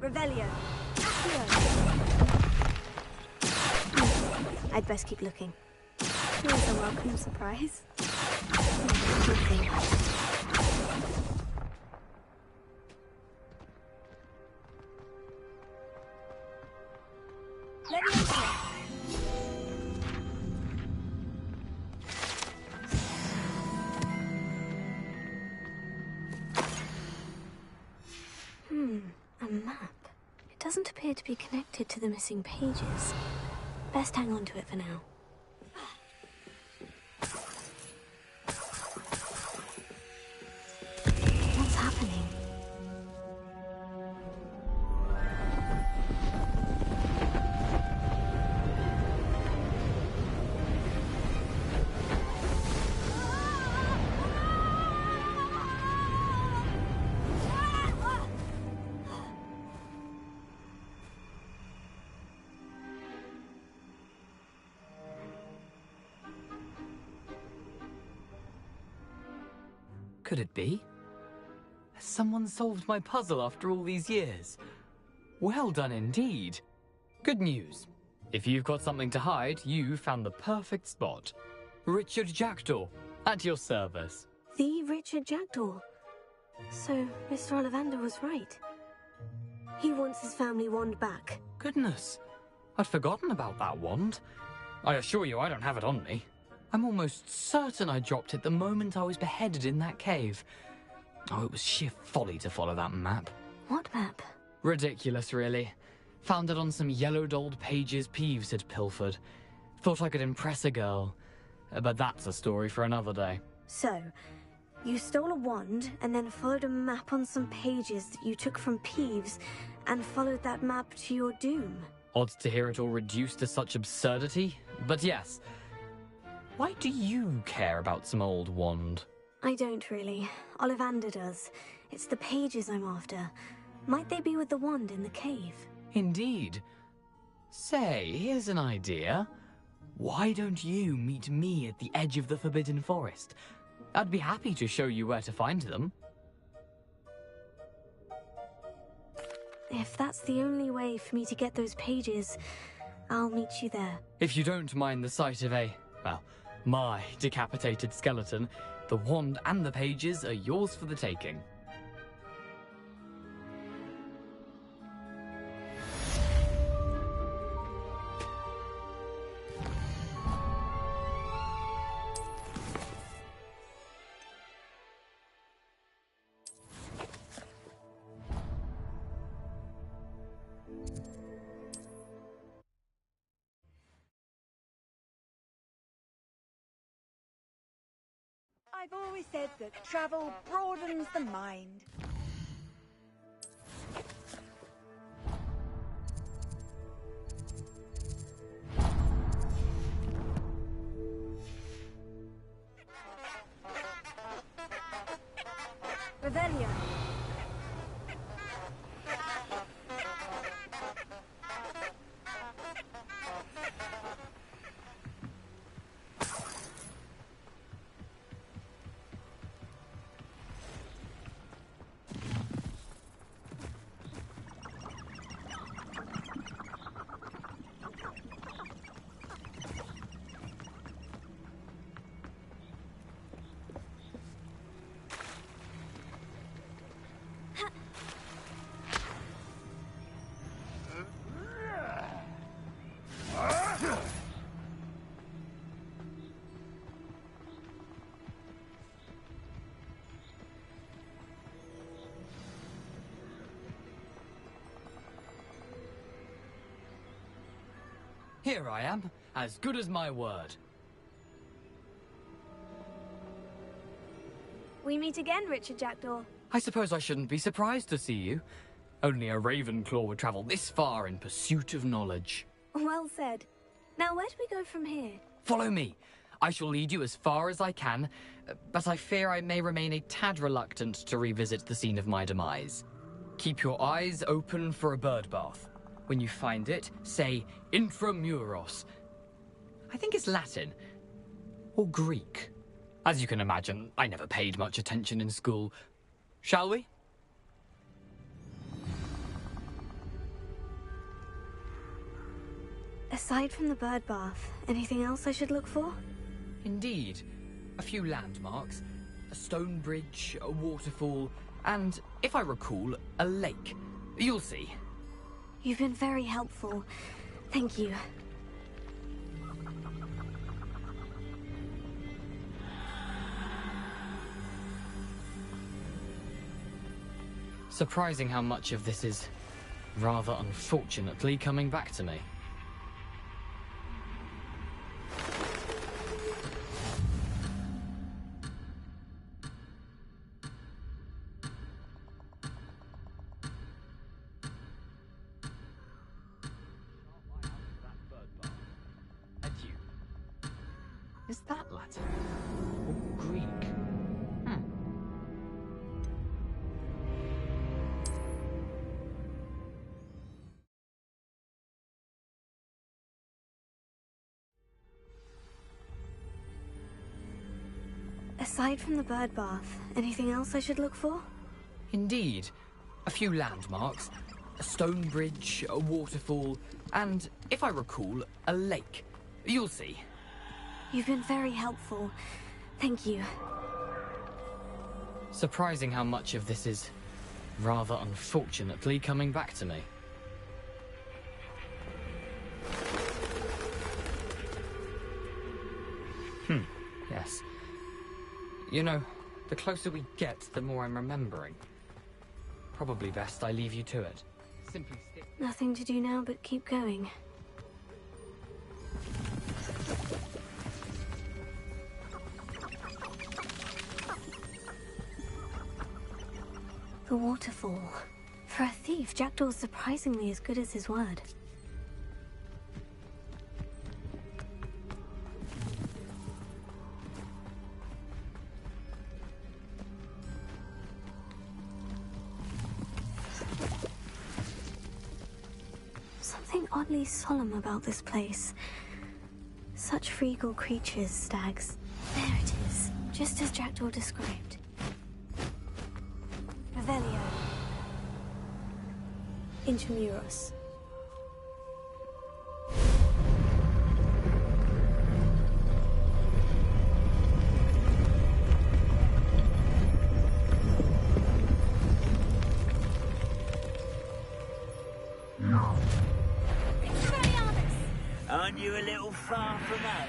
Revelio. I'd best keep looking. Here's a welcome surprise. Nothing. Let me enter. A map. It doesn't appear to be connected to the missing pages. Best hang on to it for now. What's happening? Could it be? Has someone solved my puzzle after all these years? Well done indeed. Good news. If you've got something to hide, you found the perfect spot. Richard Jackdaw, at your service. The Richard Jackdaw. So, Mr. Ollivander was right. He wants his family wand back. Goodness, I'd forgotten about that wand. I assure you I don't have it on me. I'm almost certain I dropped it the moment I was beheaded in that cave. Oh, it was sheer folly to follow that map. What map? Ridiculous, really. Found it on some yellowed old pages Peeves had pilfered. Thought I could impress a girl. But that's a story for another day. So, you stole a wand and then followed a map on some pages that you took from Peeves and followed that map to your doom. Odd to hear it all reduced to such absurdity, but yes. Why do you care about some old wand? I don't really. Ollivander does. It's the pages I'm after. Might they be with the wand in the cave? Indeed. Say, here's an idea. Why don't you meet me at the edge of the Forbidden Forest? I'd be happy to show you where to find them. If that's the only way for me to get those pages, I'll meet you there. If you don't mind the sight of a well, my decapitated skeleton, the wand and the pages are yours for the taking. I've always said that travel broadens the mind. Revelio. Here I am, as good as my word. We meet again, Richard Jackdaw. I suppose I shouldn't be surprised to see you. Only a Ravenclaw would travel this far in pursuit of knowledge. Well said. Now, where do we go from here? Follow me. I shall lead you as far as I can, but I fear I may remain a tad reluctant to revisit the scene of my demise. Keep your eyes open for a bird bath. When you find it, say intramuros. I think it's Latin. Or Greek. As you can imagine, I never paid much attention in school. Shall we? Aside from the bird bath, anything else I should look for? Indeed. A few landmarks. A stone bridge, a waterfall, and, if I recall, a lake. You'll see. You've been very helpful. Thank you. Surprising how much of this is, rather unfortunately, coming back to me. Is that Latin? Or Greek? Aside from the bird bath, anything else I should look for? Indeed. A few landmarks. A stone bridge, a waterfall, and, if I recall, a lake. You'll see. You've been very helpful. Thank you. Surprising how much of this is, rather unfortunately, coming back to me. Yes. You know, the closer we get, the more I'm remembering. Probably best I leave you to it. Simply stick. Nothing to do now but keep going. The waterfall. For a thief, Jackdaw's surprisingly as good as his word. Something oddly solemn about this place. Such regal creatures, stags. There it is, just as Jackdaw described. Revelio. Intramuros. far from home?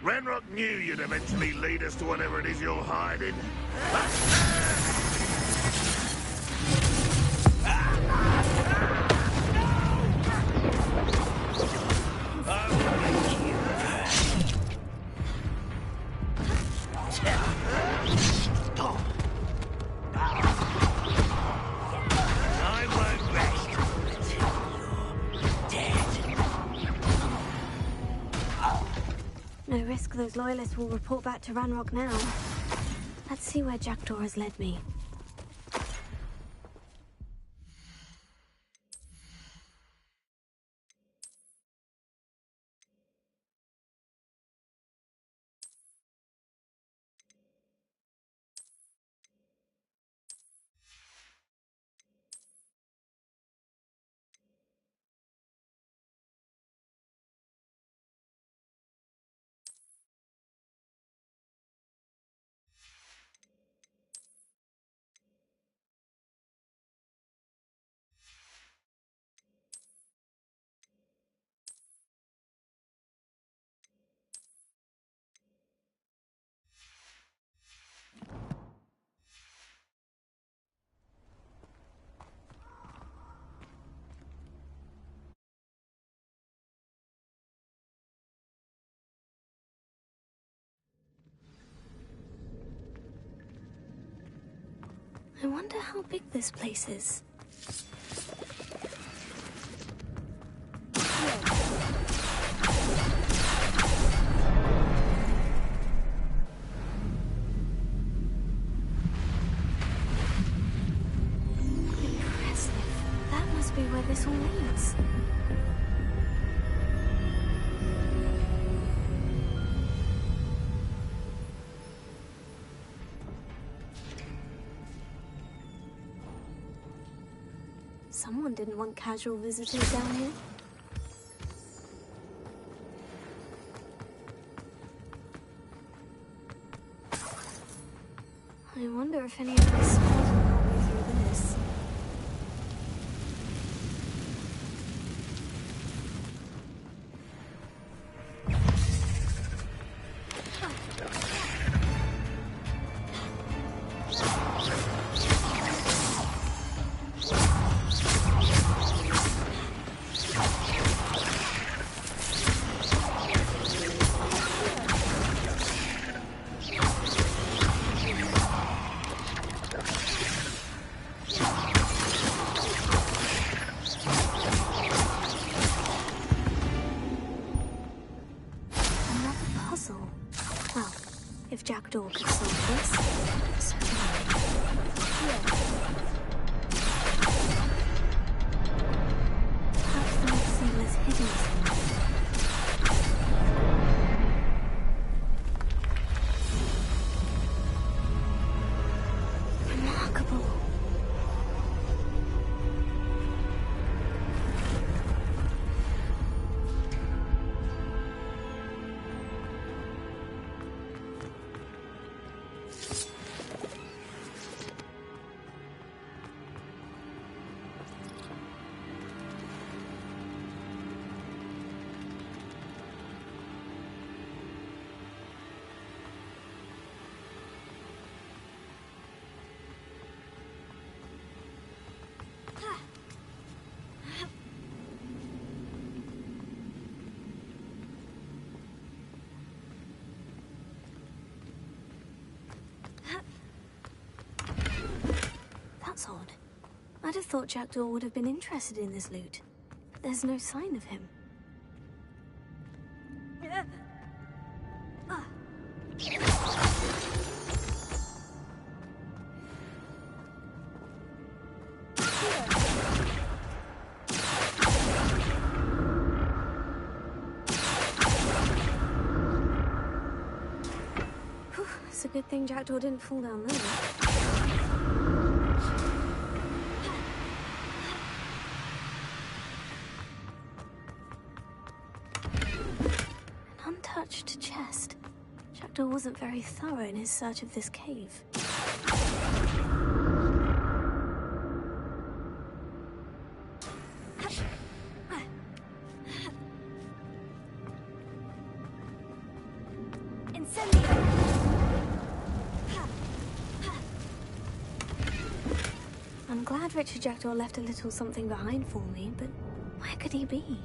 Ranrock knew you'd eventually lead us to whatever it is you're hiding. No risk those loyalists will report back to Ranrock now. Let's see where Jackdaw has led me. I wonder how big this place is. Impressive. That must be where this all leads. Someone didn't want casual visitors down here. I wonder if any of my spells will help me through this. If Jackdaw could solve this, so can I. Perhaps the next seal is hidden somewhere. Remarkable. That's odd. I'd have thought Jackdaw would have been interested in this loot. But there's no sign of him. Whew, it's a good thing Jackdaw didn't fall down there. Untouched chest. Jackdaw wasn't very thorough in his search of this cave. I'm glad Richard Jackdaw left a little something behind for me, but where could he be?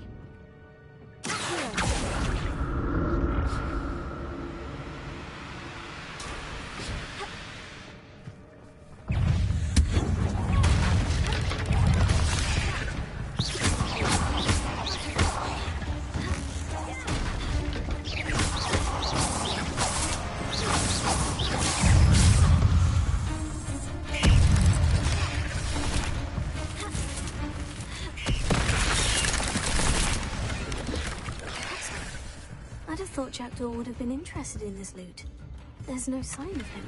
Jackdaw would have been interested in this loot. There's no sign of him.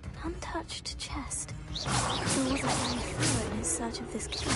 An untouched chest. He wasn't very thorough in his search of this key.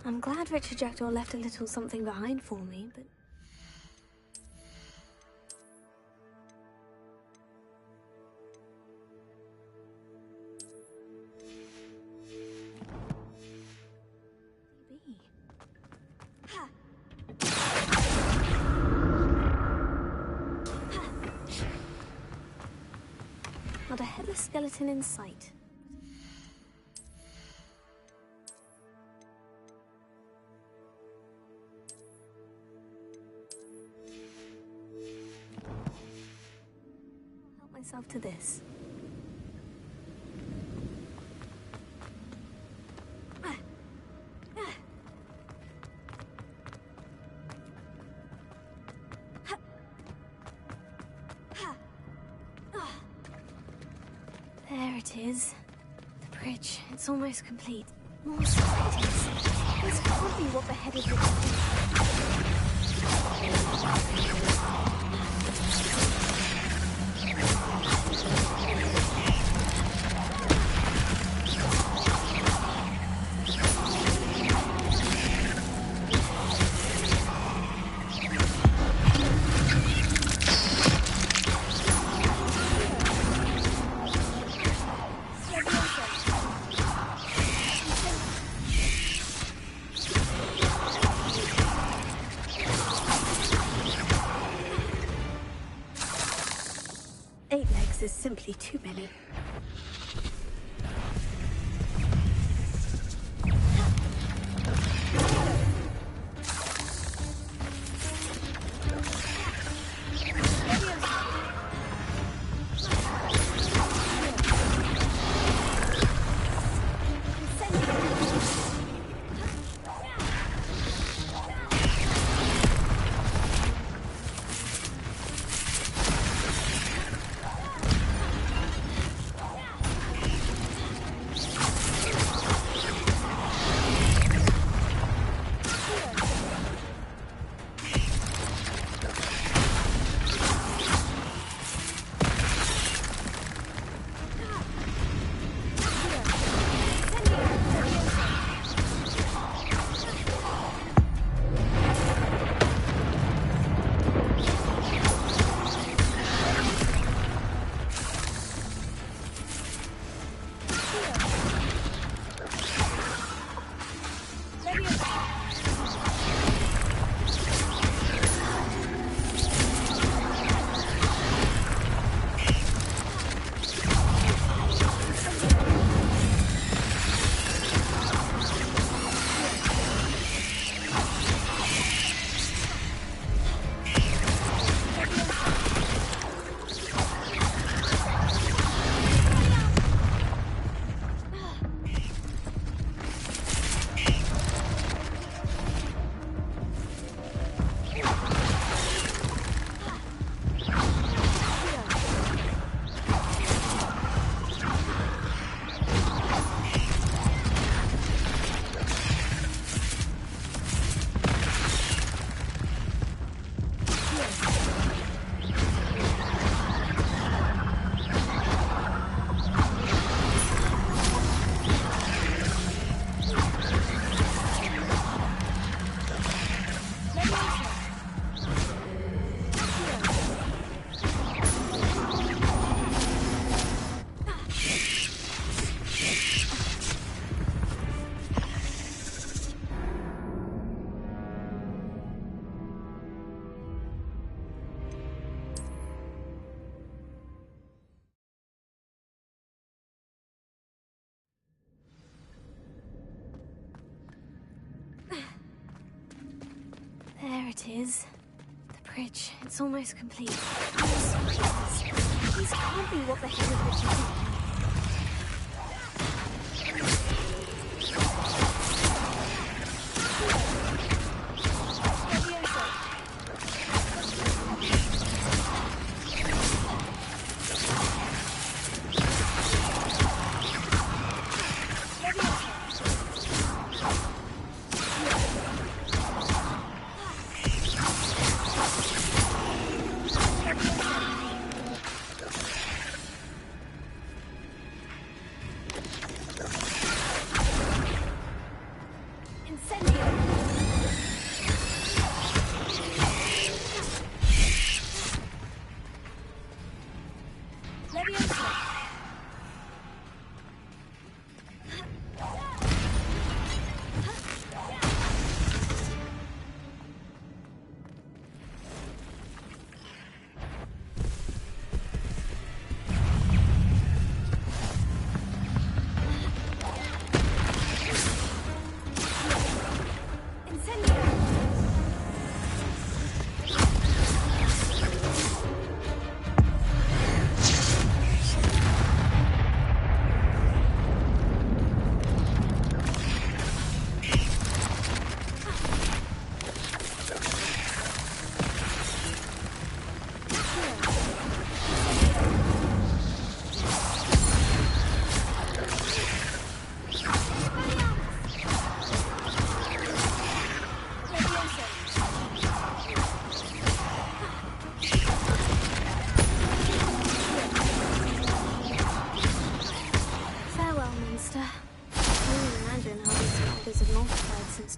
I'm glad Richard Jackdaw left a little something behind for me, but... Not a headless skeleton in sight. I'll help myself to this. There it is. The bridge. It's almost complete. More sightings. This can't be what beheaded is simply too many. it is. The bridge. It's almost complete. These can't be what the hell of it is.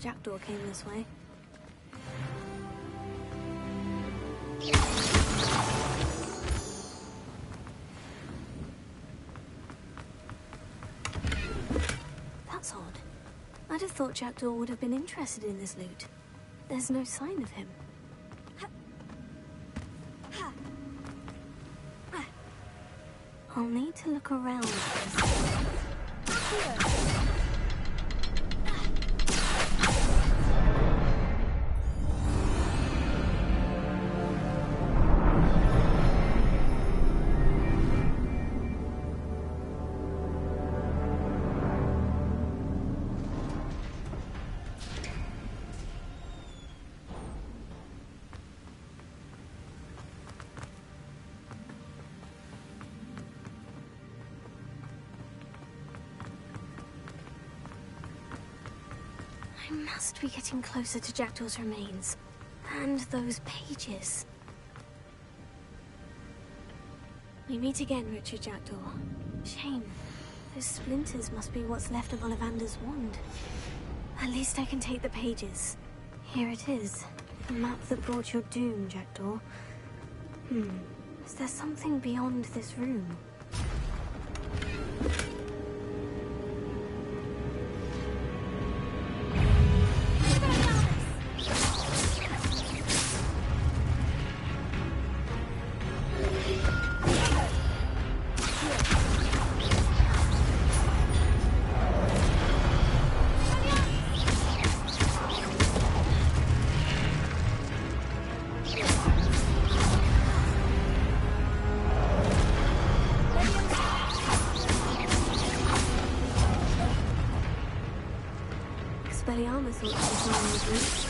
Jackdaw came this way. That's odd. I'd have thought Jackdaw would have been interested in this loot. There's no sign of him. I'll need to look around first. I must be getting closer to Jackdaw's remains. And those pages. We meet again, Richard Jackdaw. Shame. Those splinters must be what's left of Ollivander's wand. At least I can take the pages. Here it is. The map that brought your doom, Jackdaw. Is there something beyond this room? Expelliarmus thought this one was rich.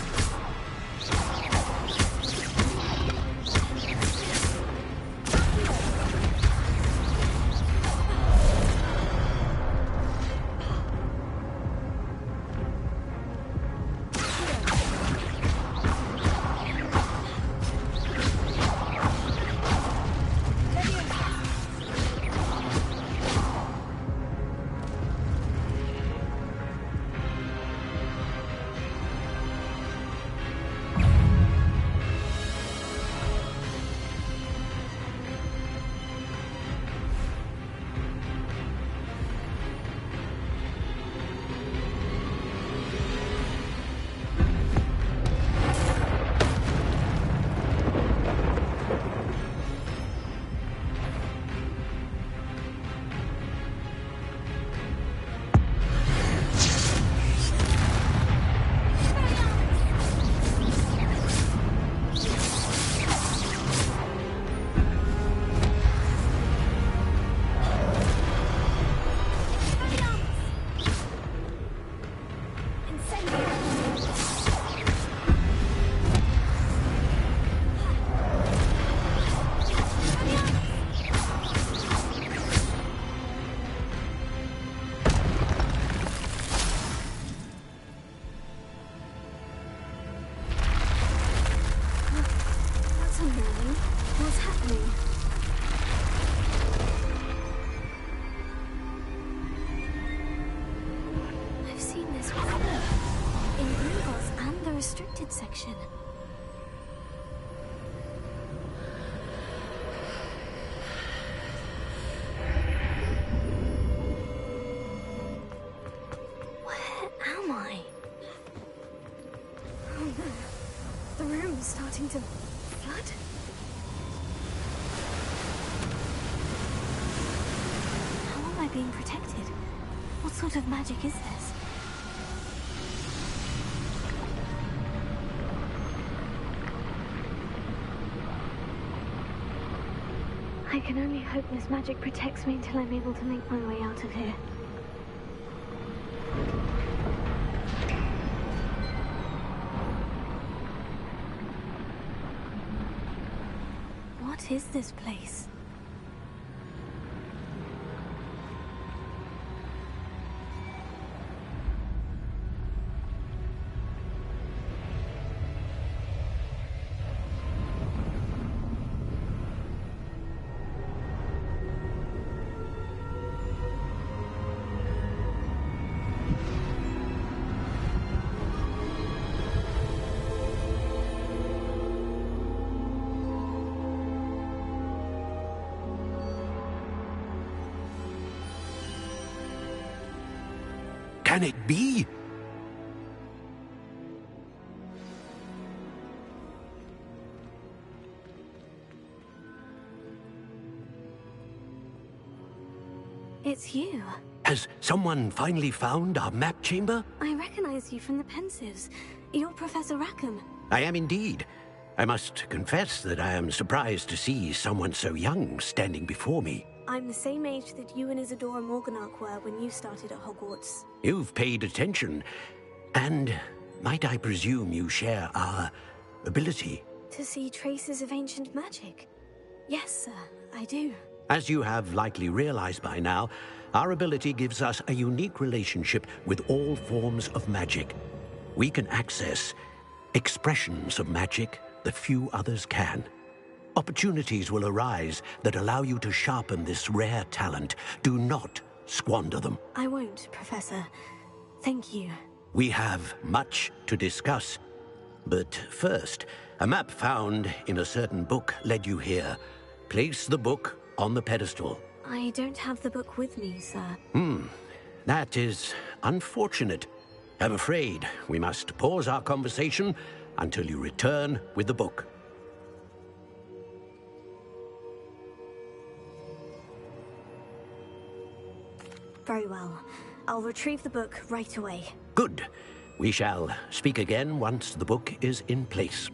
restricted section. Where am I? Oh no. The room's starting to flood. How am I being protected? What sort of magic is this? I can only hope this magic protects me until I'm able to make my way out of here. What is this place? Can it be? It's you. Has someone finally found our map chamber? I recognize you from the Pensives. You're Professor Rackham. I am indeed. I must confess that I am surprised to see someone so young standing before me. I'm the same age that you and Isadora Morganach were when you started at Hogwarts. You've paid attention. And might I presume you share our ability? To see traces of ancient magic? Yes, sir, I do. As you have likely realized by now, our ability gives us a unique relationship with all forms of magic. We can access expressions of magic that few others can. Opportunities will arise that allow you to sharpen this rare talent. Do not squander them. I won't, Professor. Thank you. We have much to discuss. But first, a map found in a certain book led you here. Place the book on the pedestal. I don't have the book with me, sir. That is unfortunate. I'm afraid we must pause our conversation until you return with the book. Very well. I'll retrieve the book right away. Good. We shall speak again once the book is in place.